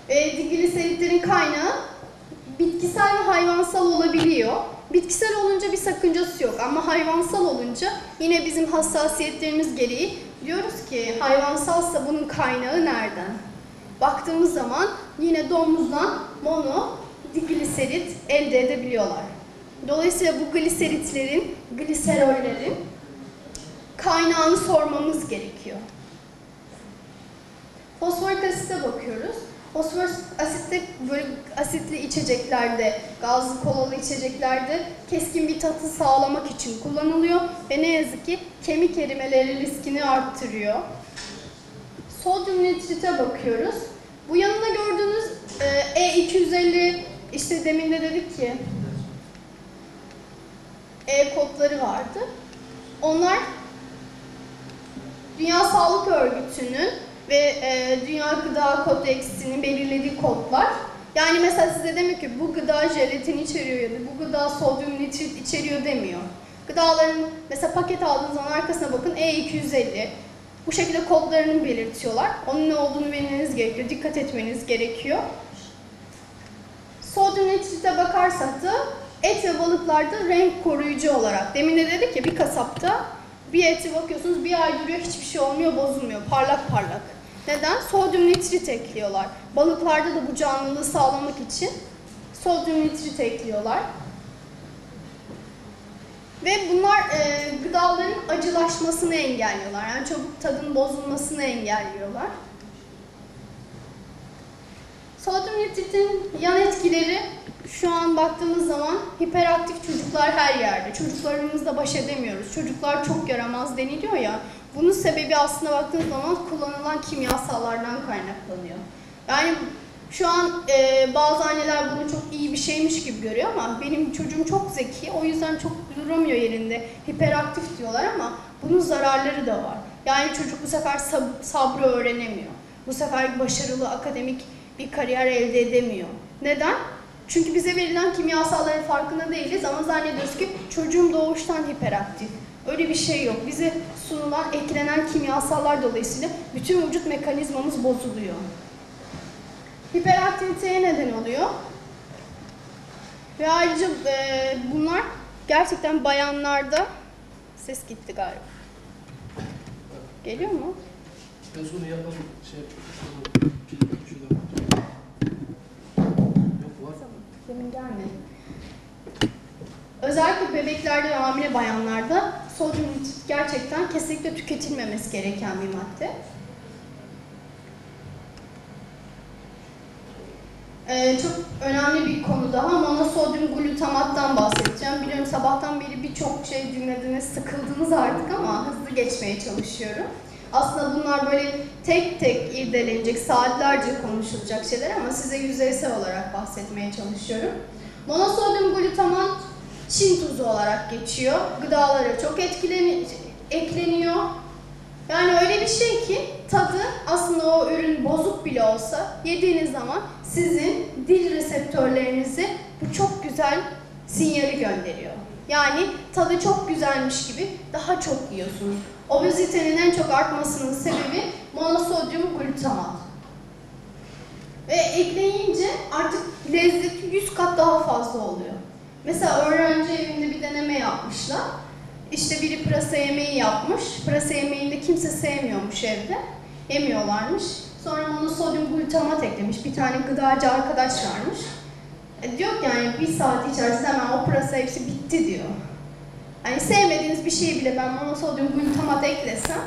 Speaker 1: ve digliseritlerin kaynağı bitkisel ve hayvansal olabiliyor. Bitkisel olunca bir sakıncası yok ama hayvansal olunca yine bizim hassasiyetlerimiz gereği diyoruz ki hayvansalsa bunun kaynağı nereden? Baktığımız zaman yine domuzdan mono digliserit elde edebiliyorlar. Dolayısıyla bu gliseritlerin, gliserollerin kaynağını sormamız gerekiyor. Fosforik asite bakıyoruz. Fosforik asitte böyle asitli içeceklerde, gazlı kolalı içeceklerde keskin bir tatı sağlamak için kullanılıyor ve ne yazık ki kemik erimeleri riskini arttırıyor. Sodyum nitrite bakıyoruz. Bu yanında gördüğünüz E250, işte demin de dedik ki E kodları vardı. Onlar Dünya Sağlık Örgütü'nün ve Dünya Gıda Kodeksinin belirlediği kodlar. Yani mesela size demiyor ki bu gıda jelatin içeriyor ya da bu gıda sodyum nitrit içeriyor demiyor. Gıdaların mesela paket aldığınız zaman arkasına bakın E250. Bu şekilde kodlarını belirtiyorlar. Onun ne olduğunu bilmeniz gerekiyor, dikkat etmeniz gerekiyor. Sodyum nitrite bakarsak da et ve balıklarda renk koruyucu olarak. Demin de dedik ya, bir kasapta bir eti bakıyorsunuz bir ay duruyor, hiçbir şey olmuyor, bozulmuyor, parlak parlak. Neden? Sodyum nitrit ekliyorlar. Balıklarda da bu canlılığı sağlamak için sodyum nitrit ekliyorlar. Ve bunlar gıdaların acılaşmasını engelliyorlar. Yani çabuk tadın bozulmasını engelliyorlar. Sodyum nitritin yan etkileri, şu an baktığımız zaman hiperaktif çocuklar her yerde. Çocuklarımızla baş edemiyoruz. Çocuklar çok yaramaz deniliyor ya. Bunun sebebi aslında baktığınız zaman kullanılan kimyasallardan kaynaklanıyor. Yani şu an bazı anneler bunu çok iyi bir şeymiş gibi görüyor ama benim çocuğum çok zeki, o yüzden çok duramıyor yerinde. Hiperaktif diyorlar ama bunun zararları da var. Yani çocuk bu sefer sabrı öğrenemiyor. Bu sefer başarılı akademik bir kariyer elde edemiyor. Neden? Çünkü bize verilen kimyasalların farkında değiliz ama zannediyoruz ki çocuğum doğuştan hiperaktif. Öyle bir şey yok. Bize sunulan, eklenen kimyasallar dolayısıyla bütün vücut mekanizmamız bozuluyor. Hiperaktiviteye neden oluyor. Ve ayrıca bunlar gerçekten bayanlarda... Ses gitti galiba. Geliyor mu?
Speaker 2: Ben sonra yapalım.
Speaker 1: Demin gelmedi. Özellikle bebeklerde ve hamile bayanlarda sodyum nitrit gerçekten kesinlikle tüketilmemesi gereken bir madde. Çok önemli bir konu daha, monosodyum glutamattan bahsedeceğim. Biliyorum sabahtan beri birçok şey dinlediniz, sıkıldınız artık ama hızlı geçmeye çalışıyorum. Aslında bunlar böyle tek tek irdelenecek, saatlerce konuşulacak şeyler ama size yüzeysel olarak bahsetmeye çalışıyorum. Monosodyum glutamat Çin tuzu olarak geçiyor. Gıdalara çok ekleniyor. Yani öyle bir şey ki tadı aslında o ürün bozuk bile olsa yediğiniz zaman sizin dil reseptörlerinize bu çok güzel sinyali gönderiyor. Yani tadı çok güzelmiş gibi daha çok yiyorsunuz. Obezitenin en çok artmasının sebebi monosodyum glutamat. Ve ekleyince artık lezzeti 100 kat daha fazla oluyor. Mesela öğrenci evinde bir deneme yapmışlar. İşte biri pırasa yemeği yapmış. Pırasa yemeğini de kimse sevmiyormuş evde. Yemiyorlarmış. Sonra monosodyum glutamat eklemiş. Bir tane gıdacı arkadaş varmış. Diyor ki yani bir saat içerisinde hemen o pırasa hepsi bitti diyor. Yani sevmediğiniz bir şeyi bile ben monosodyum glutamat eklesem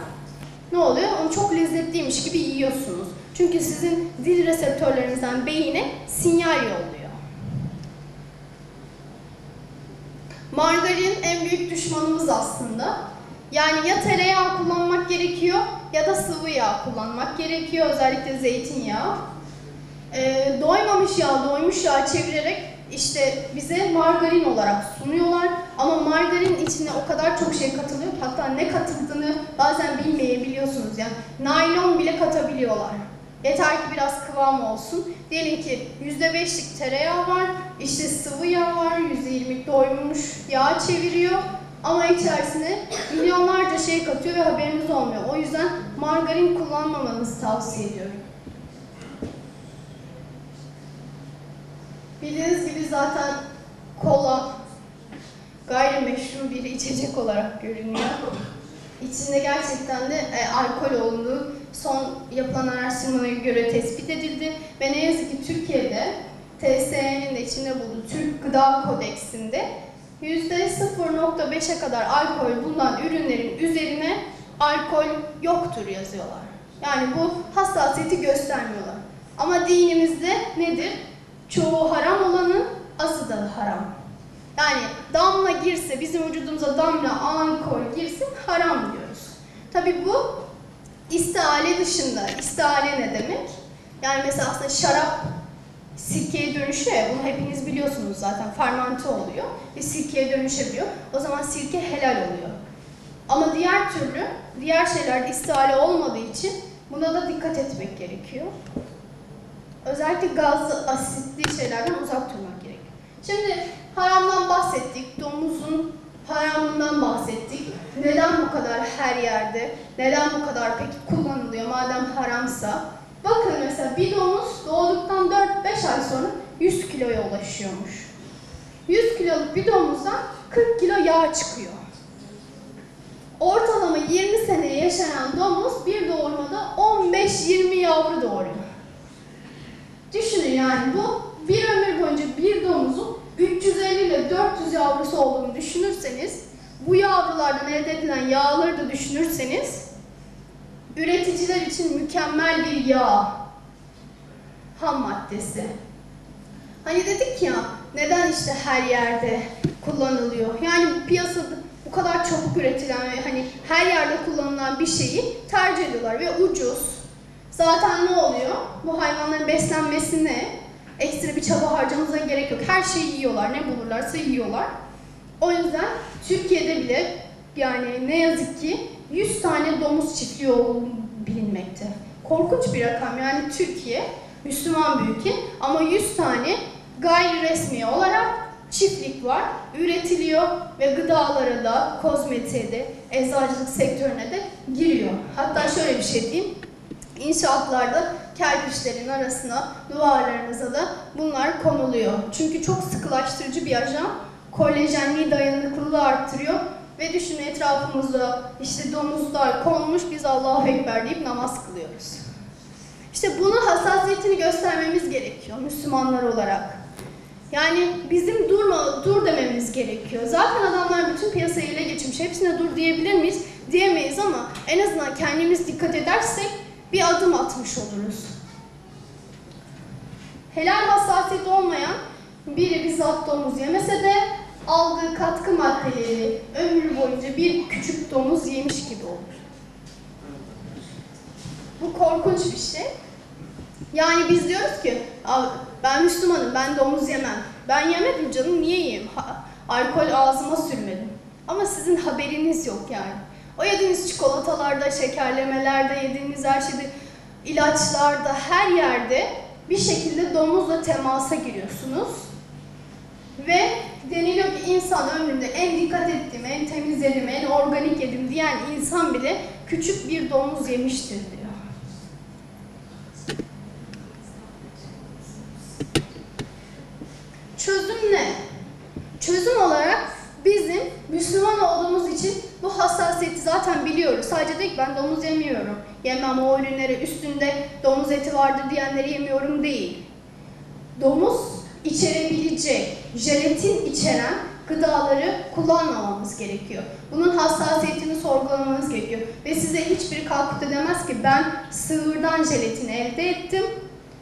Speaker 1: ne oluyor? Onu çok lezzetliymiş gibi yiyorsunuz. Çünkü sizin dil reseptörlerinizden beyine sinyal yolluyor. Margarin en büyük düşmanımız aslında. Yani ya tereyağı kullanmak gerekiyor ya da sıvı yağ kullanmak gerekiyor. Özellikle zeytinyağı. Doymamış yağ, doymuş yağ çevirerek işte bize margarin olarak sunuyorlar. Ama margarin içine o kadar çok şey katılıyor ki hatta ne katıldığını bazen bilmeyebiliyorsunuz. Yani naylon bile katabiliyorlar. Yeter ki biraz kıvam olsun. Diyelim ki %5'lik tereyağı var, işte sıvı yağ var, %20'lik doymuş yağ çeviriyor. Ama içerisine milyonlarca şey katıyor ve haberiniz olmuyor. O yüzden margarin kullanmamanızı tavsiye ediyorum. Bildiğiniz gibi zaten kola gayrimeşru bir içecek olarak görünüyor. İçinde gerçekten de alkol olduğu son yapılan araştırmalara göre tespit edildi. Ve ne yazık ki Türkiye'de TSE'nin de içinde bulunduğu Türk Gıda Kodeksinde %0.5'e kadar alkol bulunan ürünlerin üzerine alkol yoktur yazıyorlar. Yani bu hassasiyeti göstermiyorlar. Ama dinimizde nedir? Çoğu haram olanın azı da haram. Yani damla girse, bizim vücudumuza damla alkol girsin haram diyoruz. Tabii bu istihale dışında. İstihale ne demek? Yani mesela aslında şarap sirkeye dönüşüyor ya, bunu hepiniz biliyorsunuz zaten, fermente oluyor ve sirkeye dönüşebiliyor. O zaman sirke helal oluyor. Ama diğer türlü, diğer şeylerde istihale olmadığı için buna da dikkat etmek gerekiyor. Özellikle gazlı, asitli şeylerden uzak durmak gerekiyor. Şimdi haramdan bahsettik, domuzun haramından bahsettik. Neden bu kadar her yerde, neden bu kadar peki kullanılıyor madem haramsa? Bakın mesela bir domuz doğduktan 4-5 ay sonra 100 kiloya ulaşıyormuş. 100 kiloluk bir domuzdan 40 kilo yağ çıkıyor. Ortalama 20 sene yaşayan domuz bir doğurmada 15-20 yavru doğuruyor. Düşünün yani bu bir ömür boyunca bir domuzun 350 ile 400 yavrusu olduğunu düşünürseniz, bu yavrulardan elde edilen yağları da düşünürseniz, üreticiler için mükemmel bir yağ, ham maddesi. Hani dedik ya, neden işte her yerde kullanılıyor? Yani piyasada bu kadar çabuk üretilen ve hani her yerde kullanılan bir şeyi tercih ediyorlar ve ucuz. Zaten ne oluyor? Bu hayvanların beslenmesine ekstra bir çaba harcamanıza gerek yok. Her şeyi yiyorlar, ne bulurlarsa yiyorlar. O yüzden Türkiye'de bile yani ne yazık ki 100 tane domuz çiftliği olduğu bilinmekte. Korkunç bir rakam. Yani Türkiye Müslüman bir ülke ama 100 tane gayri resmi olarak çiftlik var, üretiliyor ve gıdalara da, kozmetiğe de, eczacılık sektörüne de giriyor. Hatta şöyle bir şey diyeyim, inşaatlarda kerpiçlerin arasına, duvarlarınıza da bunlar konuluyor. Çünkü çok sıkılaştırıcı bir ajan, kolajenliği, dayanıklılığı arttırıyor ve düşünün etrafımızda işte domuzlar konmuş, biz Allahu Ekber deyip namaz kılıyoruz. İşte bunun hassasiyetini göstermemiz gerekiyor Müslümanlar olarak. Yani bizim dur dememiz gerekiyor. Zaten adamlar bütün piyasayı ele geçirmiş. Hepsine dur diyebilir miyiz? Diyemeyiz ama en azından kendimiz dikkat edersek bir adım atmış oluruz. Helal hassasiyeti olmayan biri bizzat domuz yemese de aldığı katkı maddeleri ömrü boyunca bir küçük domuz yemiş gibi olur. Bu korkunç bir şey. Yani biz diyoruz ki, ben Müslümanım, ben domuz yemem. Ben yemedim canım, niye yiyeyim? Alkol ağzıma sürmedim. Ama sizin haberiniz yok yani. O yediğiniz çikolatalarda, şekerlemelerde, yediğiniz her şeyde, ilaçlarda, her yerde bir şekilde domuzla temasa giriyorsunuz. Ve deniliyor ki insan ömründe en dikkat ettiğim, en temiz yedim, en organik yedim diyen insan bile küçük bir domuz yemiştir diyor. Çözüm ne? Çözüm olarak bizim Müslüman olduğumuz için bu hassasiyeti zaten biliyoruz. Sadece değil, ben domuz yemiyorum, yemem o ürünleri, üstünde domuz eti vardır diyenleri yemiyorum değil. Domuz içerebilecek, jelatin içeren gıdaları kullanmamamız gerekiyor. Bunun hassasiyetini sorgulamamız gerekiyor. Ve size hiçbiri kalkıp da demez ki ben sığırdan jelatin elde ettim,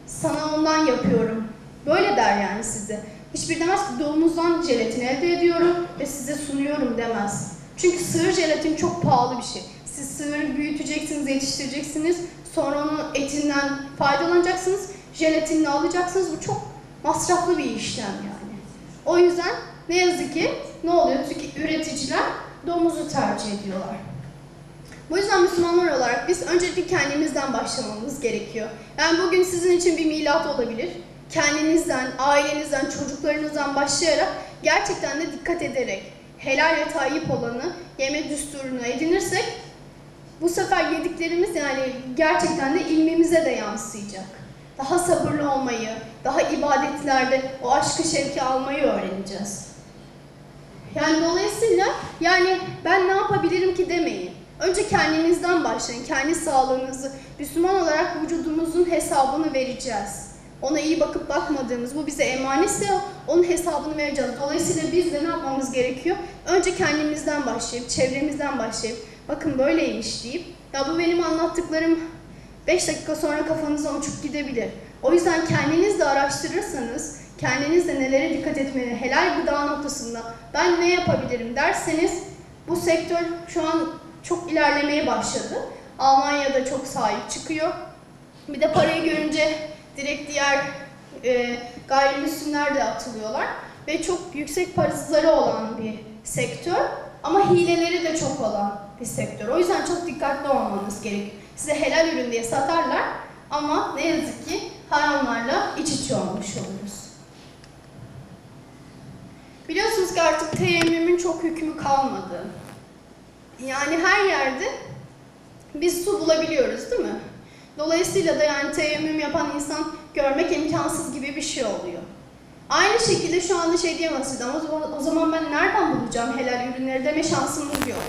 Speaker 1: sana ondan yapıyorum. Böyle der yani size. Hiçbir demez ki domuzdan jelatin elde ediyorum ve size sunuyorum demez. Çünkü sığır jelatin çok pahalı bir şey. Siz sığırı büyüteceksiniz, yetiştireceksiniz, sonra onun etinden faydalanacaksınız, jelatinini alacaksınız. Bu çok masraflı bir işlem yani. O yüzden ne yazık ki ne oluyor? Çünkü üreticiler domuzu tercih ediyorlar. Bu yüzden Müslümanlar olarak biz öncelikle kendimizden başlamamız gerekiyor. Yani bugün sizin için bir milat olabilir. Kendinizden, ailenizden, çocuklarınızdan başlayarak gerçekten de dikkat ederek helal ve tayyip olanı yeme düsturunu edinirsek bu sefer yediklerimiz yani gerçekten de ilmimize de yansıyacak. Daha sabırlı olmayı, daha ibadetlerde o aşkı şevki almayı öğreneceğiz. Yani dolayısıyla yani ben ne yapabilirim ki demeyin. Önce kendinizden başlayın, kendi sağlığınızı, Müslüman olarak vücudumuzun hesabını vereceğiz. Ona iyi bakıp bakmadığımız, bu bize emanetse onun hesabını vereceğiz. Dolayısıyla biz de ne yapmamız gerekiyor? Önce kendimizden başlayıp, çevremizden başlayıp, bakın böyleymiş deyip, ya bu benim anlattıklarım 5 dakika sonra kafanıza uçup gidebilir. O yüzden kendiniz de araştırırsanız, kendiniz de nelere dikkat etmeli, helal gıda noktasında ben ne yapabilirim derseniz, bu sektör şu an çok ilerlemeye başladı. Almanya'da çok sahip çıkıyor. Bir de parayı görünce direkt diğer gayrimüslimler de atılıyorlar. Ve çok yüksek parasızları olan bir sektör ama hileleri de çok olan bir sektör. O yüzden çok dikkatli olmanız gerekiyor. Size helal ürün diye satarlar ama ne yazık ki haramlarla iç içe olmuş oluruz. Biliyorsunuz ki artık teyemmümün çok hükmü kalmadı. Yani her yerde biz su bulabiliyoruz değil mi? Dolayısıyla da yani teyemmüm yapan insan görmek imkansız gibi bir şey oluyor. Aynı şekilde şu anda şey diyemezsiniz ama o zaman ben nereden bulacağım helal ürünleri deme şansımız yok.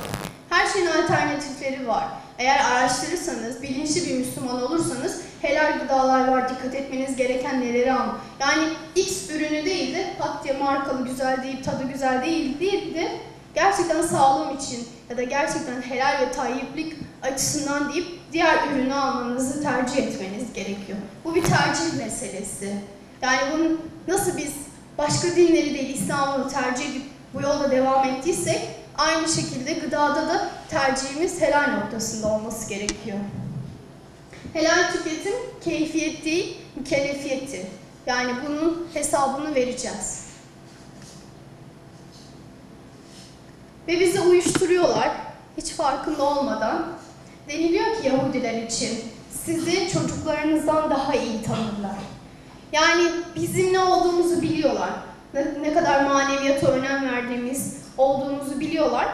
Speaker 1: Her şeyin alternatifleri var. Eğer araştırırsanız, bilinçli bir Müslüman olursanız helal gıdalar var, dikkat etmeniz gereken neleri al. Yani X ürünü değil de pat diye markalı güzel değil, tadı güzel değil de gerçekten sağlığım için ya da gerçekten helal ve tayyiplik açısından deyip diğer ürünü almanızı tercih etmeniz gerekiyor. Bu bir tercih meselesi. Yani bunu nasıl biz başka dinleri değil İslam'ı tercih edip bu yolda devam ettiysek aynı şekilde gıdada da tercihimiz helal noktasında olması gerekiyor. Helal tüketim keyfiyet değil, mükellefiyettir. Yani bunun hesabını vereceğiz. Ve bizi uyuşturuyorlar, hiç farkında olmadan. Deniliyor ki Yahudiler için, sizi çocuklarınızdan daha iyi tanırlar. Yani bizim ne olduğumuzu biliyorlar. Ne kadar maneviyata önem verdiğimiz olduğumuzu biliyorlar.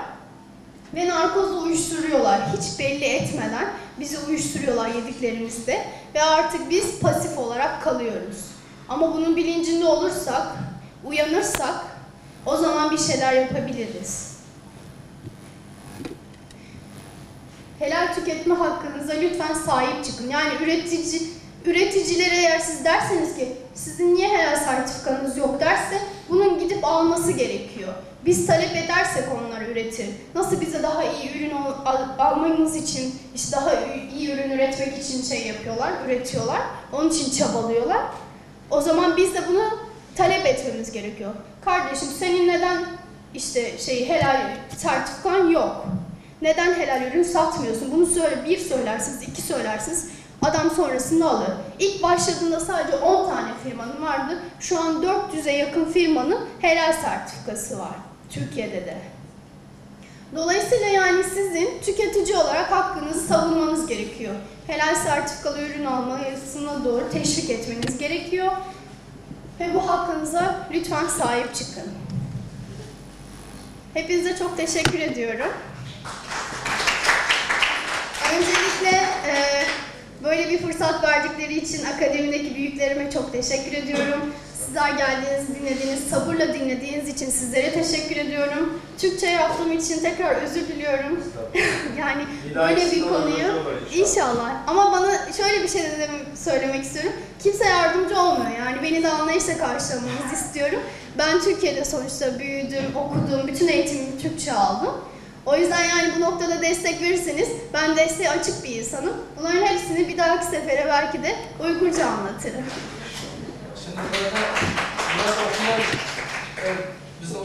Speaker 1: Ve narkozla uyuşturuyorlar. Hiç belli etmeden bizi uyuşturuyorlar yediklerimizde. Ve artık biz pasif olarak kalıyoruz. Ama bunun bilincinde olursak, uyanırsak o zaman bir şeyler yapabiliriz. Helal tüketme hakkınıza lütfen sahip çıkın. Yani üreticilere eğer siz derseniz ki sizin niye helal sertifikanız yok derse bunun gidip alması gerekiyor. Biz talep edersek onlar üretir. Nasıl bize daha iyi ürün almamız için, işte daha iyi ürün üretmek için şey yapıyorlar, üretiyorlar. Onun için çabalıyorlar. O zaman biz de bunu talep etmemiz gerekiyor. Kardeşim senin neden işte helal sertifikan yok? Neden helal ürün satmıyorsun? Bunu bir söylersiniz, iki söylersiniz. Adam sonrasında alır. İlk başladığında sadece 10 tane firmanın vardı. Şu an 400'e yakın firmanın helal sertifikası var. Türkiye'de de. Dolayısıyla yani sizin tüketici olarak hakkınızı savunmanız gerekiyor. Helal sertifikalı ürün almasına doğru teşvik etmeniz gerekiyor. Ve bu hakkınıza lütfen sahip çıkın. Hepinize çok teşekkür ediyorum. Öncelikle böyle bir fırsat verdikleri için akademideki büyüklerime çok teşekkür ediyorum. Sizler geldiğiniz, dinlediğiniz, sabırla dinlediğiniz için sizlere teşekkür ediyorum. Türkçe yaptığım için tekrar özür diliyorum. Yani böyle bir konuyu inşallah. Ama bana şöyle bir şey de söylemek istiyorum. Kimse yardımcı olmuyor. Yani beni de anlayışla karşılamanızı istiyorum. Ben Türkiye'de sonuçta büyüdüm, okudum, bütün eğitimimi Türkçe aldım. O yüzden yani bu noktada destek verirseniz ben desteğe açık bir insanım. Bunların hepsini bir dahaki sefere belki de Uygurca anlatırım.
Speaker 2: Şimdi burada okuyan bizim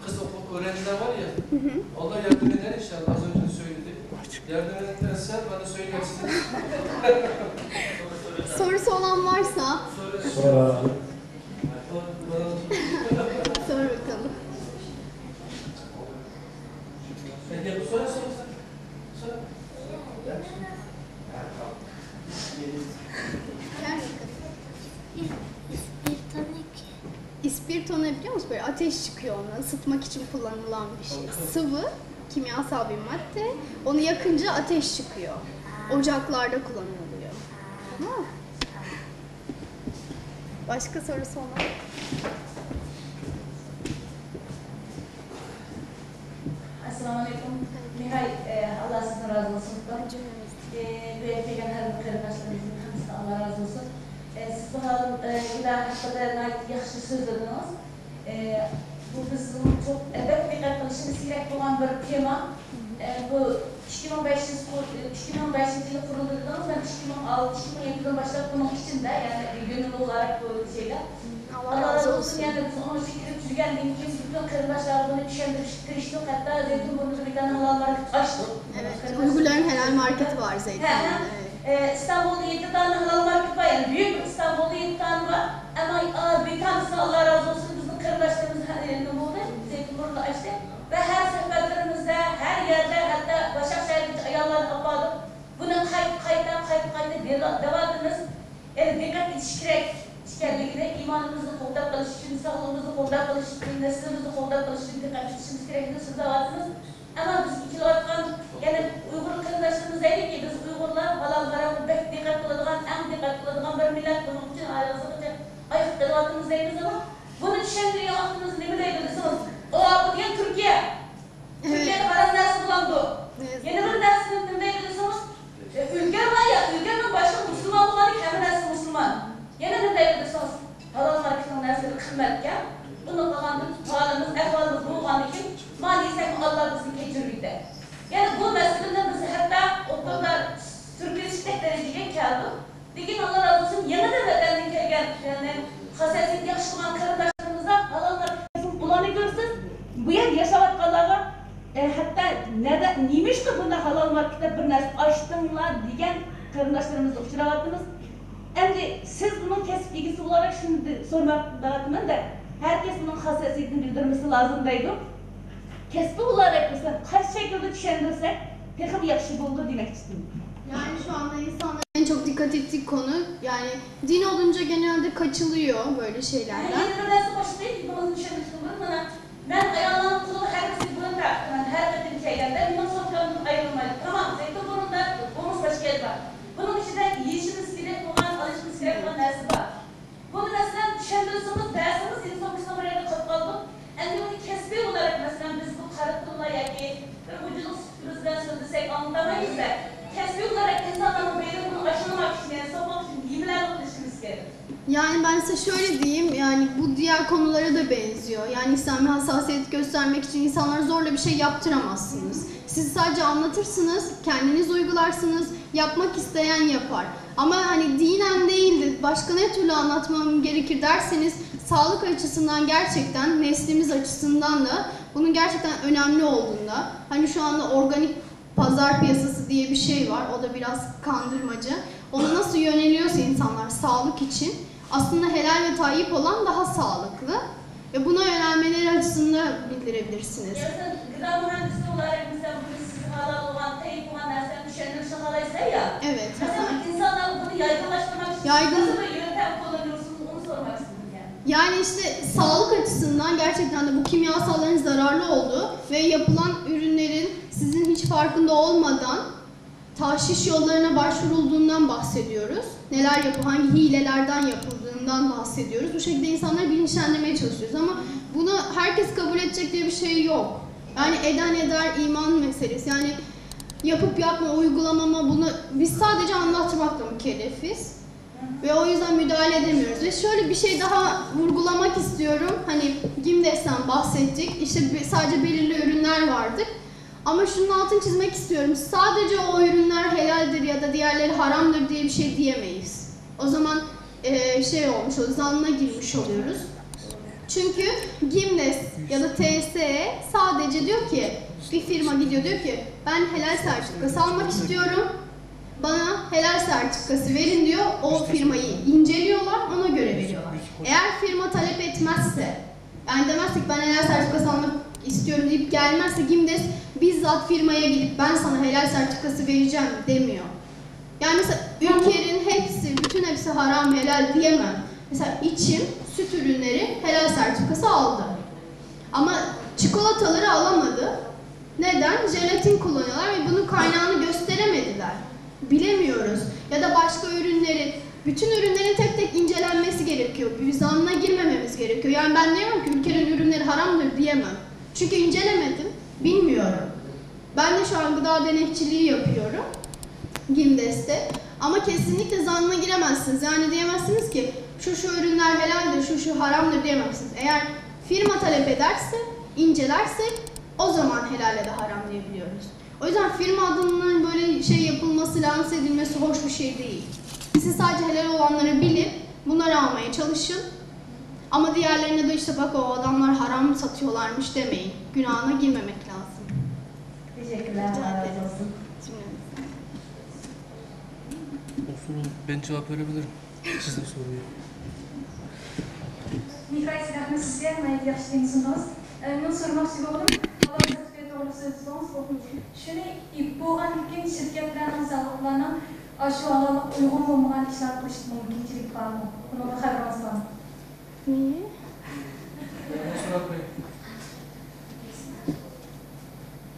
Speaker 2: kız öğrenciler var ya, onlar yardım eder inşallah, az önce söyledik. Yardım ederse bana söylersin.
Speaker 1: Sorusu olan varsa sor bakalım.
Speaker 2: Peki bu soru sor.
Speaker 1: İspirto ne biliyor musun? Böyle ateş çıkıyor ona, ısıtmak için kullanılan bir şey. Sıvı, kimyasal bir madde. Onu yakınca ateş çıkıyor. Ocaklarda kullanılıyor. Tamam. Başka sorusu olan?
Speaker 3: Assalamualaikum. Nihai Allah sizden razı olsun. Büyük peygamberin kardeşlerimizin hamısı Allah razı olsun. Siz bu halde ila hakikaten yaxşı söz dediniz. Bu bizim çok dikkat qilishimiz kerak bo'lgan bir tema. Bu 2005 yılı kuruldu dediniz. Ben 2006-2007'den başlap bunun içinde yani gönüllü olarak bu şeyler. Allah razı olsun. Yani biz onu fikri tüzgendiğim için bütün kardeşler bunu düşündürüştük. Hatta Zeytinburnu'da bir tane halal market açtık.
Speaker 1: Evet, Uygurların helal marketi var Zeytinburnu'da. Evet.
Speaker 3: İstanbul'da 7 tane halal market var yani büyük İstanbul'da 7 tane var. Ama bir tanesi Allah razı olsun bizim kardeşlerimiz Zeytinburnu'da açtı. Ve her seferlerimizde, her yerde hatta Başakşehir'deki ayarlarını kapadık. Bunu kayıt devam ediniz. Dikkat edişkerek işlerlikle imanımızı kolda kalış için, sağlığımızı kolda kalış için, neslimizi kolda kalış için dikkat edişimiz gerekli sizde varsınız. Ama biz ikili atkan, yani Uygur kardeşlerimiz dedik ki biz Uygurlar halallara pek dikkat kıladığan, en dikkat kıladığan bir millet bunun için ayrıca ayıp kılvatımız deyimiz ama bunu düşündüğü aklınız ne bileydi desiniz. O abı diyen Türkiye. Türkiye'de haram dersi bulandı. Yeni bir dersinin dinleydi desiniz. Ülke var ya, ülkenin başka Müslüman olanı kendi dersi Müslüman. Yeni bir deydi desiniz. Halal marketin dersleri kıymetken bunu kalandık, halimiz, ehvalimiz bulğan için maalesef Allah bizi geçirmekte. Yani bu meselede biz hatta o kadar sürprizlik dereceye geldik. Digin Allah razı olsun, yeni devletlerden gelgen yani hassasiyet yakışılan kardeşlerimizden halal marketin bulanı görsün. Bu yer yaşavatkalara hatta neymiş ki bunda halal markette bir narsa açtınlar diyen kardeşlerimizle uçurattınız. Şimdi siz bunun kesip ilgisi olarak şimdi sormak dağıtımın da herkes bunun hassasiyetini bildirmesi lazım deydi. Kesbi olarak mesela kaç şekilde düşünürsek pek yakışı buldu demek istiyorum.
Speaker 1: Yani şu anda insanların en çok dikkat ettiği konu, yani din olunca genelde kaçılıyor böyle şeylerden.
Speaker 3: Yani yeni dersi başı değil ki bunu düşünmüştüm bana. Ben ayağlarım kılı herkesi burunda, yani her bir şeylerden bundan sonra ayrılmaydı. Tamam, zeytin burunda, omuz başka yer var. Bunun içinde yiyişimiz gerek olan, alışımız gerek olan dersi var. Bunu mesela düşündürsünüz, dersiniz, insan kısmı buraya da katıldı. Yani bunu kesbi olarak mesela biz bu karıtlıla yani uculuk sürprizden söylesek anlatamayız da kesbi olarak insanların beyni bunu aşılamak için, yani sokmak için yemeler alışımız gerek.
Speaker 1: Yani ben size şöyle diyeyim, yani bu diğer konulara da benziyor. Yani İslami hassasiyet göstermek için insanlara zorla bir şey yaptıramazsınız. Siz sadece anlatırsınız, kendiniz uygularsınız, yapmak isteyen yapar. Ama hani dinen değil de başka ne türlü anlatmam gerekir derseniz sağlık açısından gerçekten, neslimiz açısından da bunun gerçekten önemli olduğunda, hani şu anda organik pazar piyasası diye bir şey var, o da biraz kandırmacı. Ona nasıl yöneliyorsa insanlar sağlık için, aslında helal ve tayyip olan daha sağlıklı ve buna yönelmeleri açısından bildirebilirsiniz.
Speaker 3: Yani gıda mühendisi olarak mesela bunu sizin halal olan, tayyip olan dersler düşündüğünüz halaysa ya.
Speaker 1: Evet.
Speaker 3: Mesela insanlar bunu yaygınlaştırmak için nasıl bir yöntem kullanıyorsunuz onu sormak istedim yani.
Speaker 1: Yani işte sağlık açısından gerçekten de bu kimyasalların zararlı olduğu ve yapılan ürünlerin sizin hiç farkında olmadan tahşiş yollarına başvurulduğundan bahsediyoruz. Neler hangi hilelerden yapıldığından bahsediyoruz. Bu şekilde insanları bilinçlendirmeye çalışıyoruz ama bunu herkes kabul edecek diye bir şey yok. Yani eden eder iman meselesi. Yani yapıp yapma, uygulamama bunu biz sadece anlatmakla mükellefiz. Ve o yüzden müdahale edemiyoruz. Ve şöyle bir şey daha vurgulamak istiyorum. Hani Gimdes'ten bahsettik. İşte sadece belirli ürünler vardır. Ama şunun altını çizmek istiyorum. Sadece o ürünler helaldir ya da diğerleri haramdır diye bir şey diyemeyiz. O zaman şey olmuş oluyor, zannına girmiş oluyoruz. Çünkü Gimdes ya da TSE sadece diyor ki, bir firma gidiyor diyor ki ben helal sertifikası almak istiyorum. Bana helal sertifikası verin diyor. O firmayı inceliyorlar, ona göre veriyorlar. Eğer firma talep etmezse, yani demezsek ben helal sertifikası almak istiyorum deyip gelmezse Gimdes bizzat firmaya gidip ben sana helal sertifikası vereceğim demiyor. Yani mesela ülkenin hepsi, bütün hepsi haram helal diyemem. Mesela içim, süt ürünleri helal sertifikası aldı. Ama çikolataları alamadı. Neden? Jelatin kullanıyorlar ve bunun kaynağını gösteremediler. Bilemiyoruz. Ya da başka ürünlerin, bütün ürünlerin tek tek incelenmesi gerekiyor. Bir zannına girmememiz gerekiyor. Yani ben diyemem ki ülkenin ürünleri haramdır diyemem. Çünkü incelemedim, bilmiyorum. Ben de şu an gıda denetçiliği yapıyorum Gimdes'te. Ama kesinlikle zannına giremezsiniz. Yani diyemezsiniz ki şu ürünler helaldir, şu haramdır diyemezsiniz. Eğer firma talep ederse, incelerse o zaman helal ya da haram diyebiliyoruz. O yüzden firma adının böyle şey yapılması, lanse edilmesi hoş bir şey değil. Siz sadece helal olanları bilin, bunları almaya çalışın. Ama diğerlerine de işte bak o adamlar haram satıyorlarmış demeyin. Günahına girmemek lazım.
Speaker 3: Teşekkürler. Allah razı olsun.
Speaker 2: Ben cevap verebilirim. Sizin soruyu.
Speaker 4: Mikael Silahmet sizler, nail yaxşılığınızsınız. Ben sormak istiyorum. Hava sertifikatı doğrultusunda şunu bu anlık şirketlerin sağlıklarına şu an uygun olmayan işler kılışık mümkünçilik var mı? Bunu da haberiniz var mı?
Speaker 1: Niye?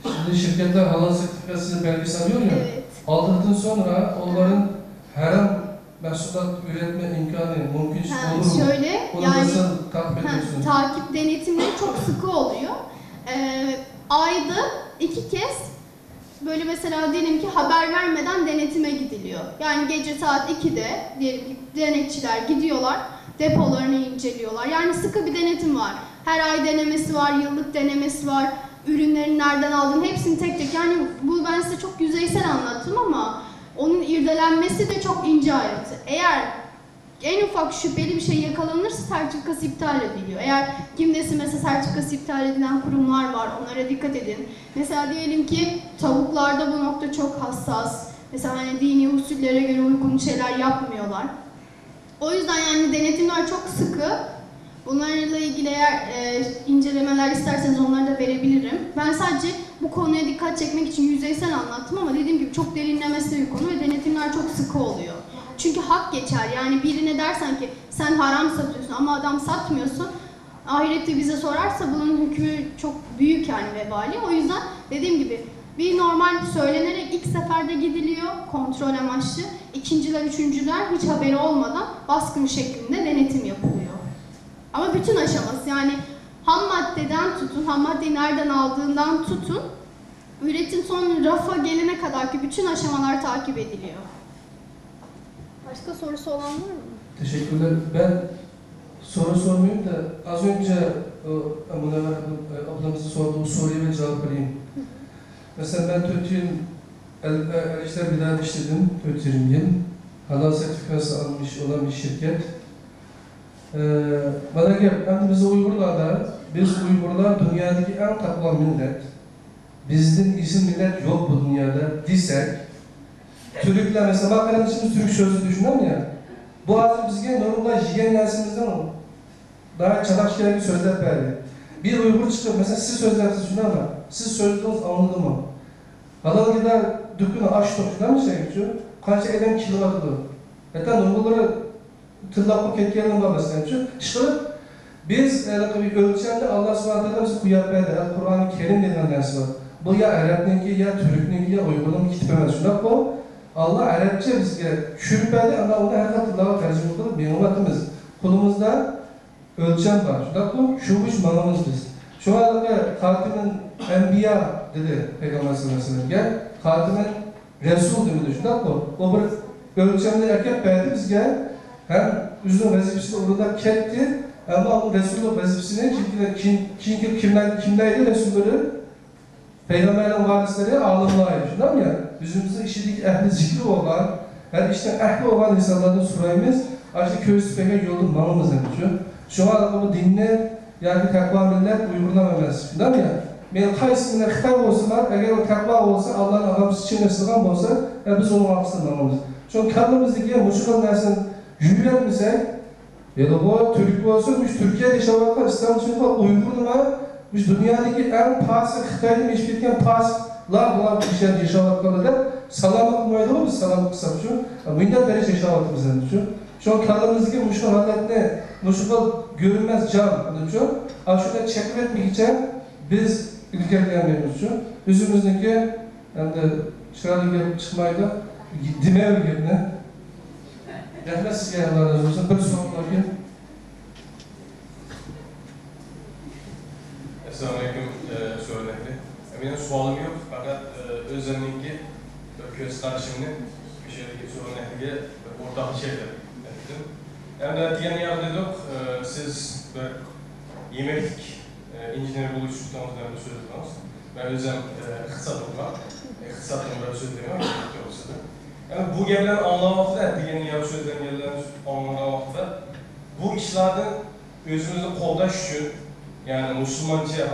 Speaker 2: Şimdi şirketler halal sertifikası belgesi alıyor ya.
Speaker 1: Evet.
Speaker 2: Aldıktan sonra onların haram mahsulat üretme imkanı mümkün
Speaker 1: Ha,
Speaker 2: olur mu?
Speaker 1: şöyle,
Speaker 2: Onu
Speaker 1: yani
Speaker 2: nasıl takip ediyorsunuz?
Speaker 1: takip denetimleri çok sıkı oluyor. Ayda 2 kez böyle mesela diyelim ki haber vermeden denetime gidiliyor. Yani gece saat 2'de diyelim ki denetçiler gidiyorlar, depolarını inceliyorlar. Yani sıkı bir denetim var. Her ay denemesi var, yıllık denemesi var. Ürünlerin nereden aldığını hepsini tek tek. Yani bu ben size çok yüzeysel anlattım ama onun irdelenmesi de çok ince ayrıntı. Eğer en ufak şüpheli bir şey yakalanırsa sertifikası iptal ediliyor. Eğer kimdesi mesela sertifikası iptal edilen kurumlar var, onlara dikkat edin. Mesela diyelim ki tavuklarda bu nokta çok hassas. Mesela hani dini usullere göre uygun şeyler yapmıyorlar. O yüzden yani denetimler çok sıkı. Bunlarla ilgili eğer incelemeler isterseniz onları da verebilirim. Ben sadece bu konuya dikkat çekmek için yüzeysel anlattım ama dediğim gibi çok derinlemesine bir konu ve denetimler çok sıkı oluyor. Çünkü hak geçer. Yani birine dersen ki sen haram satıyorsun ama adam satmıyorsun. Ahirette bize sorarsa bunun hükmü çok büyük yani vebali. O yüzden dediğim gibi bir normal söylenerek ilk seferde gidiliyor kontrol amaçlı. İkinciler, üçüncüler hiç haberi olmadan baskın şeklinde denetim yapılıyor. Ama bütün aşaması yani ham maddeden tutun, ham maddeyi nereden aldığından tutun, üretim son rafa gelene kadar ki bütün aşamalar takip ediliyor. Başka sorusu olan var mı?
Speaker 2: Teşekkürler. Ben soru sormayayım da az önce Münevver ablamızın sorduğu soruya bir cevap vereyim. Mesela ben 4 yıl el-işler bidayet işledim, 4 yıl. Halal sertifikası almış olan bir şirket. Bana gel, hem biz Uygurlarda, biz Uygurlar dünyadaki en takva millet. Bizden isim millet yok bu dünyada desek, Türkler mesela, bak benim için Türk sözü düşünüyorum ya, bu hazır bizge normal jigen nesimizden o. Daha çanak şikayet sözler verdi. Bir Uygur çıkıyor, mesela siz sözlerinizi düşünün ama, siz sözleriniz anladı mı? Halal gider, dükkanı aç topçudan mı şey geçiyor? Kaç eden kilo atılır? Hatta Uygurları tırlaklı ketkenle babasından geçiyor. Çıkıp, biz bir ölçemde Allah s.a.v. bizi kuyap verdi. Kur'an-ı Kerim denilen dersi var. Bu ya Arap'ınki, ya Türk'ünki, ya Uygur'un kitapemez. Şuna bu, Allah Arapça bizge şürpedi ama onu her katırlığa tercih kılıp benim vaktimiz. Kulumuzda ölçem var. Şuna bu, şu manamız biz. Şu anda Katimin Enbiya dedi Peygamber sallallahu aleyhi ve sellem. Katimin Resul demedi. Şuna bu. O bir ölçemde erkek verdi bizge. Hem üzüm vazifesini orada ketti ama o Resul'ün vazifesini kimdeydi Resul'leri? Peygamberlerin varisleri ağlamlaydı. Şundan ya, yüzümüzde işidik ehli zikri olan, her işten ehli olan insanlardan sorayımız, açık köy peygamber yolun mamamız demişiyor. Şu an bu dinle, yani takva millet uygulamaması. Şundan ya, ben kaysımına hitap olsalar, eğer o takva olsa, Allah'ın adamımız için ısırgan olsa, biz onu haksız mamamız. Çünkü kendimizdeki muşukal dersin, yürüyenmişsek, ya da bu Türk olsa, Türkiye'de yaşamaklar, İstanbul'da Uygur'un var, dünyadaki en pasık, Xitay'da meşgul etken pasıklar bulan bir şeyler yaşamaklarla da salamat muayda olur, salamat kısa şu. Bundan beri yaşamaklarımızdan şu. Şu an kendimizdeki muşkal haletine, muşkal görünmez can, şu. Şurada çekip etmek için biz ilgilenmiyoruz şu. Yüzümüzdeki, hem de çıkarlı gelip çıkmayı da dimev yerine. Rahmet sizge Allah razı olsun. Bir soru var ki.
Speaker 5: Assalamualaikum söylemekte. Benim sualım yok fakat özlemdeki göz karşımını bir şeydeki söylemekte ortak şeyler ettim. Hem de diğer yardım dedik, siz bir yemeklik injiner buluştuktan sonra bir söz ediniz. Ben özlem kısadım var. Kısadım bir söz ediniz. Yani bu gelen anlamakta, diğer yardım sözlerin yerlerini anlamakta bu işlerden özümüzü koldaş için yani Müslümanca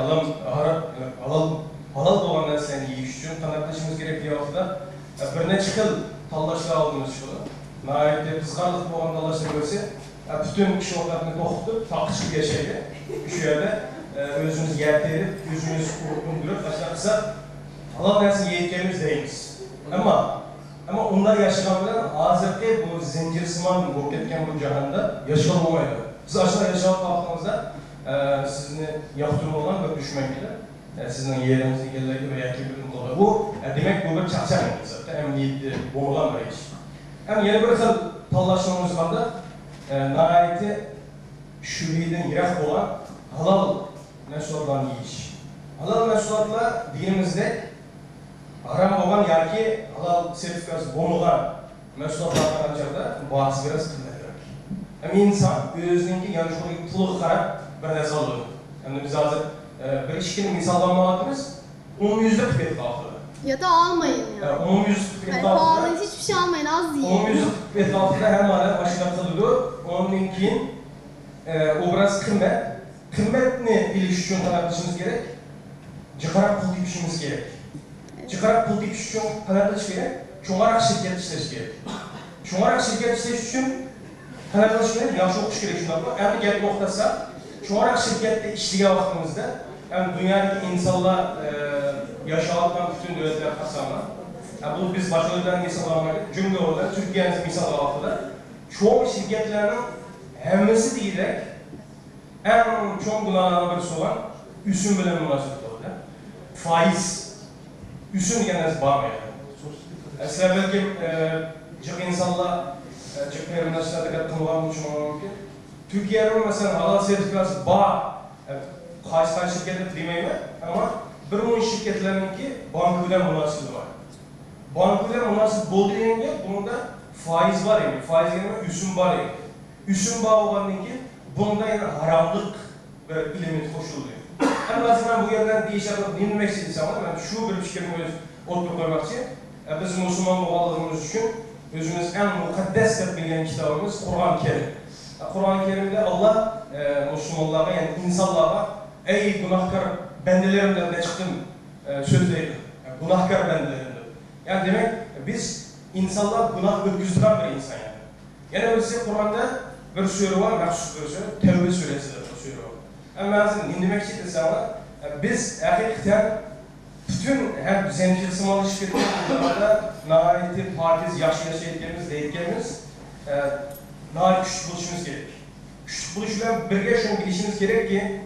Speaker 5: halal olan derslerini yiyiş için kanatlaşımız gerektiği vaxtda bir neçə xil tallaşlar aldığımız şunu. Nəhayətdə qızğanlıq olan tallaşlar görsə, bütün kişi vaxtlarını toxutub, takışıb yaşaydı. Şu yerde özümüz yertəyirib, özümüz uyğundurub, başlarsa halal dersini yiyiklerimiz değiliz. Ama onlar yaşayan bilen hazırki bu zincirsiman bu ketken bu cihanda yaşayan olmaydı. Biz aşağı yaşayan kalktığımızda sizinle yaptırım olan bir düşmekle, sizin yerinizi yerlerde veya kibirin kola. Bu demek bu bir çarçak zaten emniyetli boğulan bir iş. Hem yeni bir tanlaştığımız anda nihayeti şübhiden yirak olan halal mahsulotlarni yeyish. Halal mahsulotlar dinimizde haram olan yoki halal sertifikasi bo'lmagan mahsulotlar qanchada bahs biraz qimmatroq. İnsan o'zining yanlışlığı pulga qarab bir narsa oladi. Yani biz hozir bir ishkini misollanmayapmiz, umumyuzda qilib ketmoqda.
Speaker 1: Ya da almayın yani.
Speaker 5: Umumyuzda
Speaker 1: Yani pahalı hiçbir şey almayın, az yiyin.
Speaker 5: umumyuzda qilib ketmoqda hamma mashina qiladi. Ondan keyin obraz qimmatni bilish uchun qanday qilishimiz kerak? Jiqarab pul tepishimiz kerak. Jiqarab pul tepish uchun qanday qilish kerak? Cho'ng'aroq shirkat ishlash kerak. Cho'ng'aroq shirkat ishlash uchun qanday qilish kerak? Yaxshi o'qish kerak shundaqmi? Endi gap to'xtasa, cho'ng'aroq shirkatda ishlagan vaqtimizda, ham dunyodagi insonlar yashayotgan butun davlatlar qasamlar. Bu biz boshqa davlatlarni misol olmaylik, jumla o'rnida Turkiyani misol olib, cho'ng shirkatlarning hammasi deyilak, eng cho'ng gunohlardan birisi olan usum bilan munosabat bo'ladi. Faiz. Usum degan narsa bormaydi. Sizlar balkim jiq insonlar jiq narsalarga qilgan bo'lishi mumkin. Turkiyada masalan halal sertifikasi bor. Qaysi shirkatlar demayman, ammo bir mun shirkatlarningki bank bilan munosabati bor. Bank bilan munosabat bo'ldi deganda bunda faiz bor endi. Faiz nima? Usum bor endi. Usum bor bo'lgandan keyin bunda yana haromlik bir element qo'shildi. Hamma men bu yerdan deyishadi, demoqchi desam, men shu bir fikrni o'rtaga qo'ymoqchi. Biz musulmon bo'lganligimiz uchun o'zimiz eng muqaddas deb bilgan kitobimiz Qur'on Karim. Qur'on Karimda Alloh musulmonlarga, ya'ni insonlarga ey gunohkor bandalarim deb chiqdim so'zlaydi. Gunohkor bandalarim. Yani demek biz insanlar gunoh o'tkazadigan bir inson yani. Yana bilsa Qur'onda bir sure var, maxsus bir sure, Tevbe suresi deb sure var. Ama ben demoqchi desam, biz hakikaten bütün hem zencirsimal şirketlerinde nihayeti pakiz yaşayacağımız deyiklerimiz nihayet güçlü buluşumuz gerek. Güçlü buluşuyla birge şunu bilişimiz gerek ki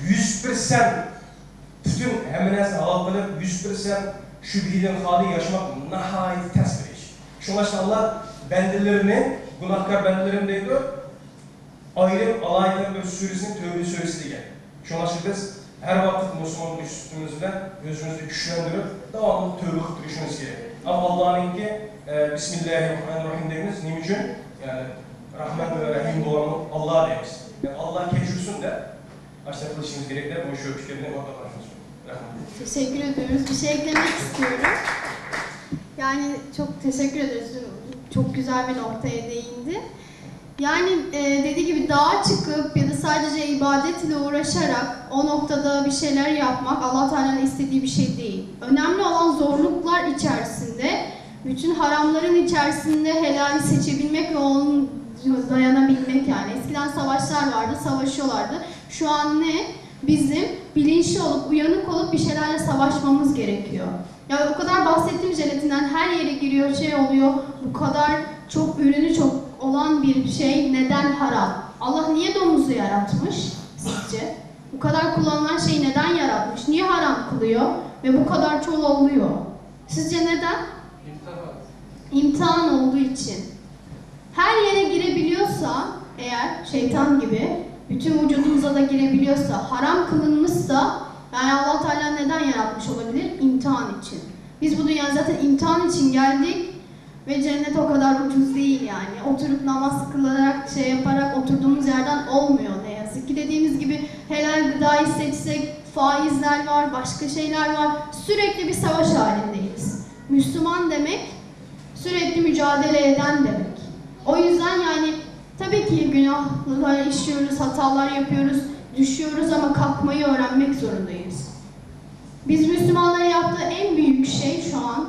Speaker 5: 100% bütün hemen nasıl halal kılıp 100% şübhiden hali yaşamak nihayet ters bir iş. Şuna Allah bendelerini, günahkar bendelerini deydi, ayrım alayeten bir suresinin Tövbe suresi diye. Şuna biz her vakit Müslüman üstümüzde özümüzü güçlendirip devamlı tövbe kılıp düşmemiz gerek. Ama Allah'ın ki Bismillahirrahmanirrahim deyimiz ne için? Yani Rahman ve Rahim olan Allah deyimiz. Yani Allah keçirsin de aşağı kılışımız gerekler. Bu şu fikirlerini orada başlıyoruz.
Speaker 1: Teşekkür ediyoruz. Bir şey eklemek istiyorum. Yani çok teşekkür ederiz. Çok güzel bir noktaya değindi. Yani dediği gibi dağa çıkıp ya da sadece ibadet ile uğraşarak o noktada bir şeyler yapmak Allah Teala'nın istediği bir şey değil. Önemli olan zorluklar içerisinde, bütün haramların içerisinde helali seçebilmek ve onu dayanabilmek yani. Eskiden savaşlar vardı, savaşıyorlardı. Şu an ne? Bizim bilinçli olup, uyanık olup bir şeylerle savaşmamız gerekiyor. Yani o kadar bahsettiğim jelatinden her yere giriyor, şey oluyor, bu kadar çok ürünü çok olan bir şey neden haram? Allah niye domuzu yaratmış sizce? Bu kadar kullanılan şeyi neden yaratmış? Niye haram kılıyor? Ve bu kadar çoğu oluyor. Sizce neden? İmtihan olduğu için. Her yere girebiliyorsa, eğer şeytan gibi, bütün vücudumuza da girebiliyorsa, haram kılınmışsa, yani Allah Teala neden yaratmış olabilir? İmtihan için. Biz bu dünyaya zaten imtihan için geldik. Ve cennet o kadar ucuz değil yani. Oturup namaz kılarak, şey yaparak oturduğumuz yerden olmuyor ne yazık ki. Dediğimiz gibi helal gıdayı seçsek, faizler var, başka şeyler var. Sürekli bir savaş halindeyiz. Müslüman demek, sürekli mücadele eden demek. O yüzden yani tabii ki günahlar işliyoruz, hatalar yapıyoruz, düşüyoruz ama kalkmayı öğrenmek zorundayız. Biz Müslümanların yaptığı en büyük şey şu an,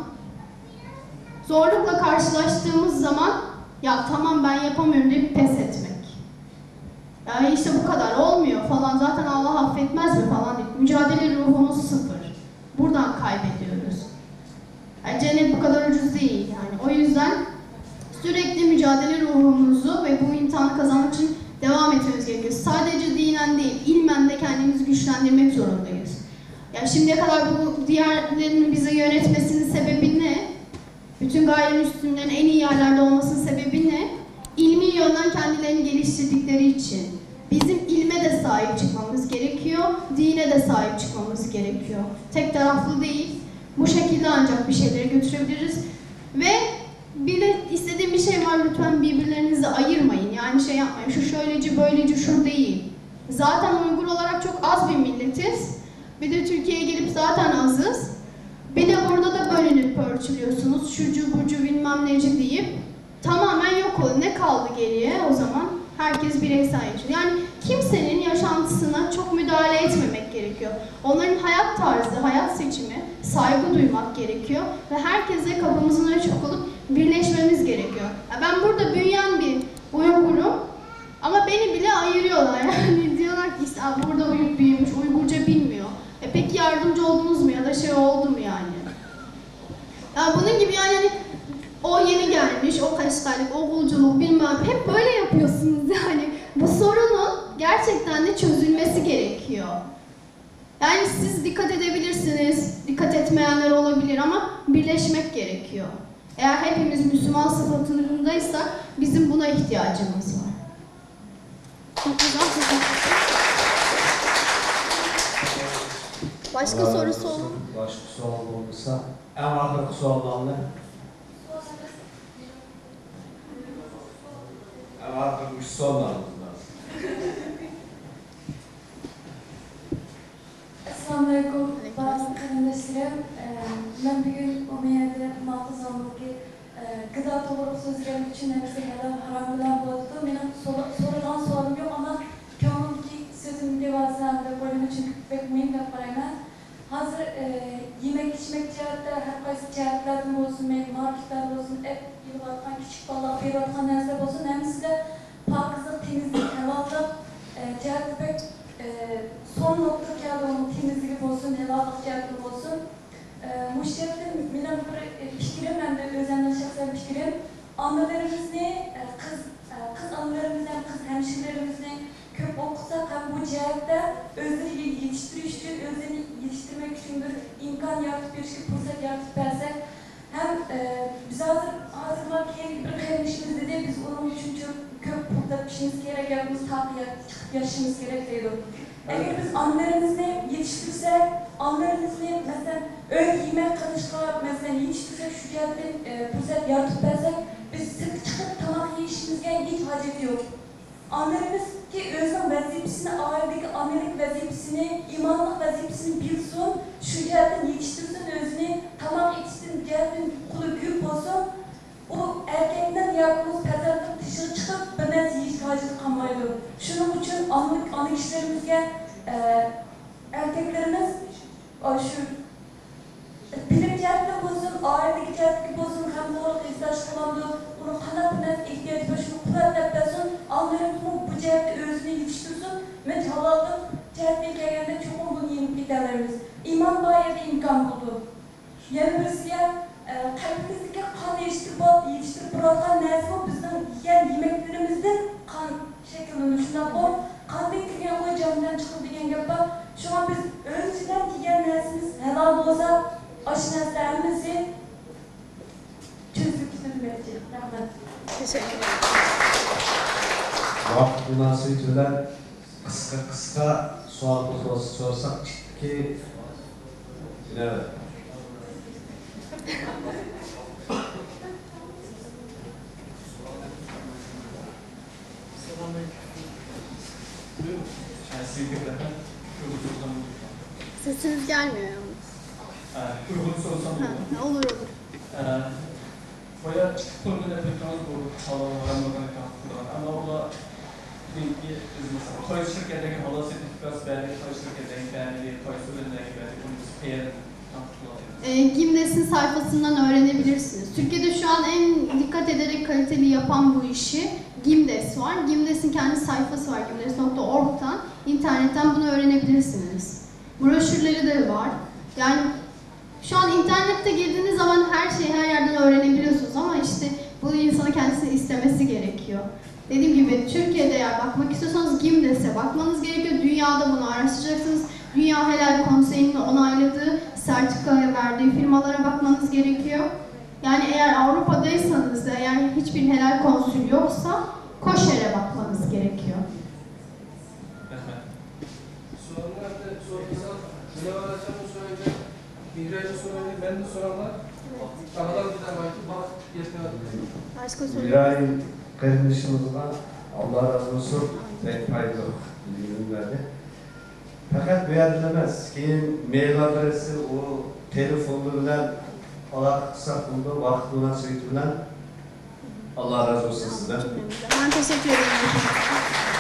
Speaker 1: zorlukla karşılaştığımız zaman ya tamam ben yapamıyorum deyip pes etmek. Yani işte bu kadar olmuyor falan zaten Allah affetmez mi falan deyip mücadele ruhumuz sıfır. Buradan kaybediyoruz. Yani cennet bu kadar ucuz değil yani. O yüzden sürekli mücadele ruhumuzu ve bu imtihanı kazanmak için devam etmemiz gerekiyor. Sadece dinen değil, ilmen de kendimizi güçlendirmek zorundayız. Yani şimdiye kadar bu diğerlerinin bizi yönetmesinin sebebi ne? Bütün gayrimüslimlerin en iyi yerlerde olmasının sebebi ne? yönden kendilerini geliştirdikleri için. Bizim ilme de sahip çıkmamız gerekiyor, dine de sahip çıkmamız gerekiyor. Tek taraflı değil, bu şekilde ancak bir şeyleri götürebiliriz. Ve bir de istediğim bir şey var, lütfen birbirlerinizi ayırmayın. Yani şey yapmayın, şu şöyleci, böyleci, şu değil. Zaten Uygur olarak çok az bir milletiz. Bir de Türkiye'ye gelip zaten azız. Bir de burada da bölünüp ölçülüyorsunuz, şucu burcu bilmem neci deyip tamamen yok olun. Ne kaldı geriye o zaman? Herkes bireysel yaşıyor. Yani kimsenin yaşantısına çok müdahale etmemek gerekiyor. Onların hayat tarzı, hayat seçimi, saygı duymak gerekiyor. Ve herkese kapımızın açık olup birleşmemiz gerekiyor. Ben burada büyüyen bir Uygur'um ama beni bile ayırıyorlar. Yani diyorlar ki işte burada Uygur büyümüş, Uygurca bilmiyor. Peki yardımcı oldunuz mu ya da şey oldu mu yani? Ya bunun gibi yani o yeni gelmiş, o kaşgarlık, o bulculuk bilmem hep böyle yapıyorsunuz yani. Bu sorunun gerçekten de çözülmesi gerekiyor. Yani siz dikkat edebilirsiniz, dikkat etmeyenler olabilir ama birleşmek gerekiyor. Eğer hepimiz Müslüman sıfatındaysak bizim buna ihtiyacımız var. Çok güzel. Başka sorusu olan?
Speaker 6: Başka soru olursa en arkadaki sorularla en arkadaki sorularımız var.
Speaker 4: Assalamualaikum bazı kardeşlerim. Ben bugün o meyede muhafızamlıkı gıda doğru sözlerim için hepsi helal haram bilen bozdu. Benim sorudan sorum yok ama kânımdaki sözüm devasında bölümü çünkü pek mühim yaparayım. Hazır yemek içmek cihatta her kaysi cihatlardan olsun, marketler olsun, hep yıllardan küçük balık, bir orta nezle olsun. Hemisi de pakızlık, temizlik, helallık cihatta pek son nokta geldi onun temizlik olsun, helallık cihatta olsun. Müşteride benim bir fikrim, ben de özenle şahsen fikrim. Annelerimiz ne? Kız annelerimizden, kız hemşirelerimizden köp okusak hem bu cihatta özleri özlerini yetiştirmek için bir imkan yaratıp bir şey fırsat yaratıp versek hem biz hazırlar bir kardeşimizde de biz onun için çok köp burada pişimiz gerek, yapımız tatlı yaşımız gerek değil. Eğer biz annelerimizi yetiştirsek, annelerimizi mesela öğle yemek karışıklar mesela yetiştirsek şu cihatta fırsat yaratıp versek biz sık çıkıp tamam yiyişimizde hiç hacet yok. Annelerimiz ki özlem vazifesini, ailedeki annelik vazifesini, imanlık vazifesini bilsin, şu cihetten yetiştirsin özünü, tamam yetiştirsin, cihetten kulu büyük olsun, o erkekten yakınız pazardan dışarı çıkıp bir nez yiyiş haceti kalmaydı. Şunun için anlık işlerimizde erkeklerimiz şu bilim cihetten olsun, ailedeki cihetteki olsun, hem doğruluk ihtiyaç kullandı, bunu kanat bir nez ihtiyaç var, şunu kuvvet yapasın, anlarımızın bu cihette özünü yetiştirsin ve halallık cihette geldiğinde çok olduğunu yenip giderlerimiz. İman bayede imkan buldu. Yani birisiye kalbimizdeki kan yetiştirip bırakan neyse o bizden yiyen yemeklerimizden kan şekillenişinden o kan bekleyen o camdan çıkıp diyen gibi şu an biz önceden yiyen neysimiz helal olsa aşı neslerimizi çözdük sürmeyecek. Rahmet.
Speaker 1: Teşekkür ederim.
Speaker 6: Vakit münasebet bilen kısa sual sorsak ki evet.
Speaker 1: Sesiniz gelmiyor yalnız.
Speaker 7: Uygun sorsam
Speaker 1: Olur olur.
Speaker 7: Baya çıkıp da yapacağımız bu havalarından kalktılar. Ama o da bir mesela toy şirketteki hava sertifikası belli, toy şirketteki belli, toy sürümündeki belli, bunu peyer
Speaker 1: Gimdes'in sayfasından öğrenebilirsiniz. Türkiye'de şu an en dikkat ederek kaliteli yapan bu işi Gimdes var. Gimdes'in kendi sayfası var, gimdes.org'dan. İnternetten bunu öğrenebilirsiniz. Broşürleri de var. Yani şu an internette girdiğiniz zaman her şeyi her yerden öğrenebiliyorsunuz ama işte bu insanın kendisini istemesi gerekiyor. Dediğim gibi Türkiye'de eğer bakmak istiyorsanız Gimdes'e bakmanız gerekiyor. Dünyada bunu araştıracaksınız. Dünya Helal Konseyi'nin onayladığı, sertifikaya verdiği firmalara bakmanız gerekiyor. Yani eğer Avrupa'daysanız da eğer hiçbir helal konsül yoksa koşere bakmanız gerekiyor.
Speaker 7: Rahmet.
Speaker 2: Soranlar da sorduğunuzda ne var açamı söyledi, İngilizce söyledi, ben de soranlar aradan bir tane bak yetmedi.
Speaker 1: Başka soru?
Speaker 6: İbrahim kardeşimizden Allah razı olsun pek faydalı ürünlerdi. Fakat beğenilemez. Keyin mail adresi o telefonlarından alaksak bunda vaktine söylediler. Allah razı olsun sizden.
Speaker 1: Ben teşekkür ederim.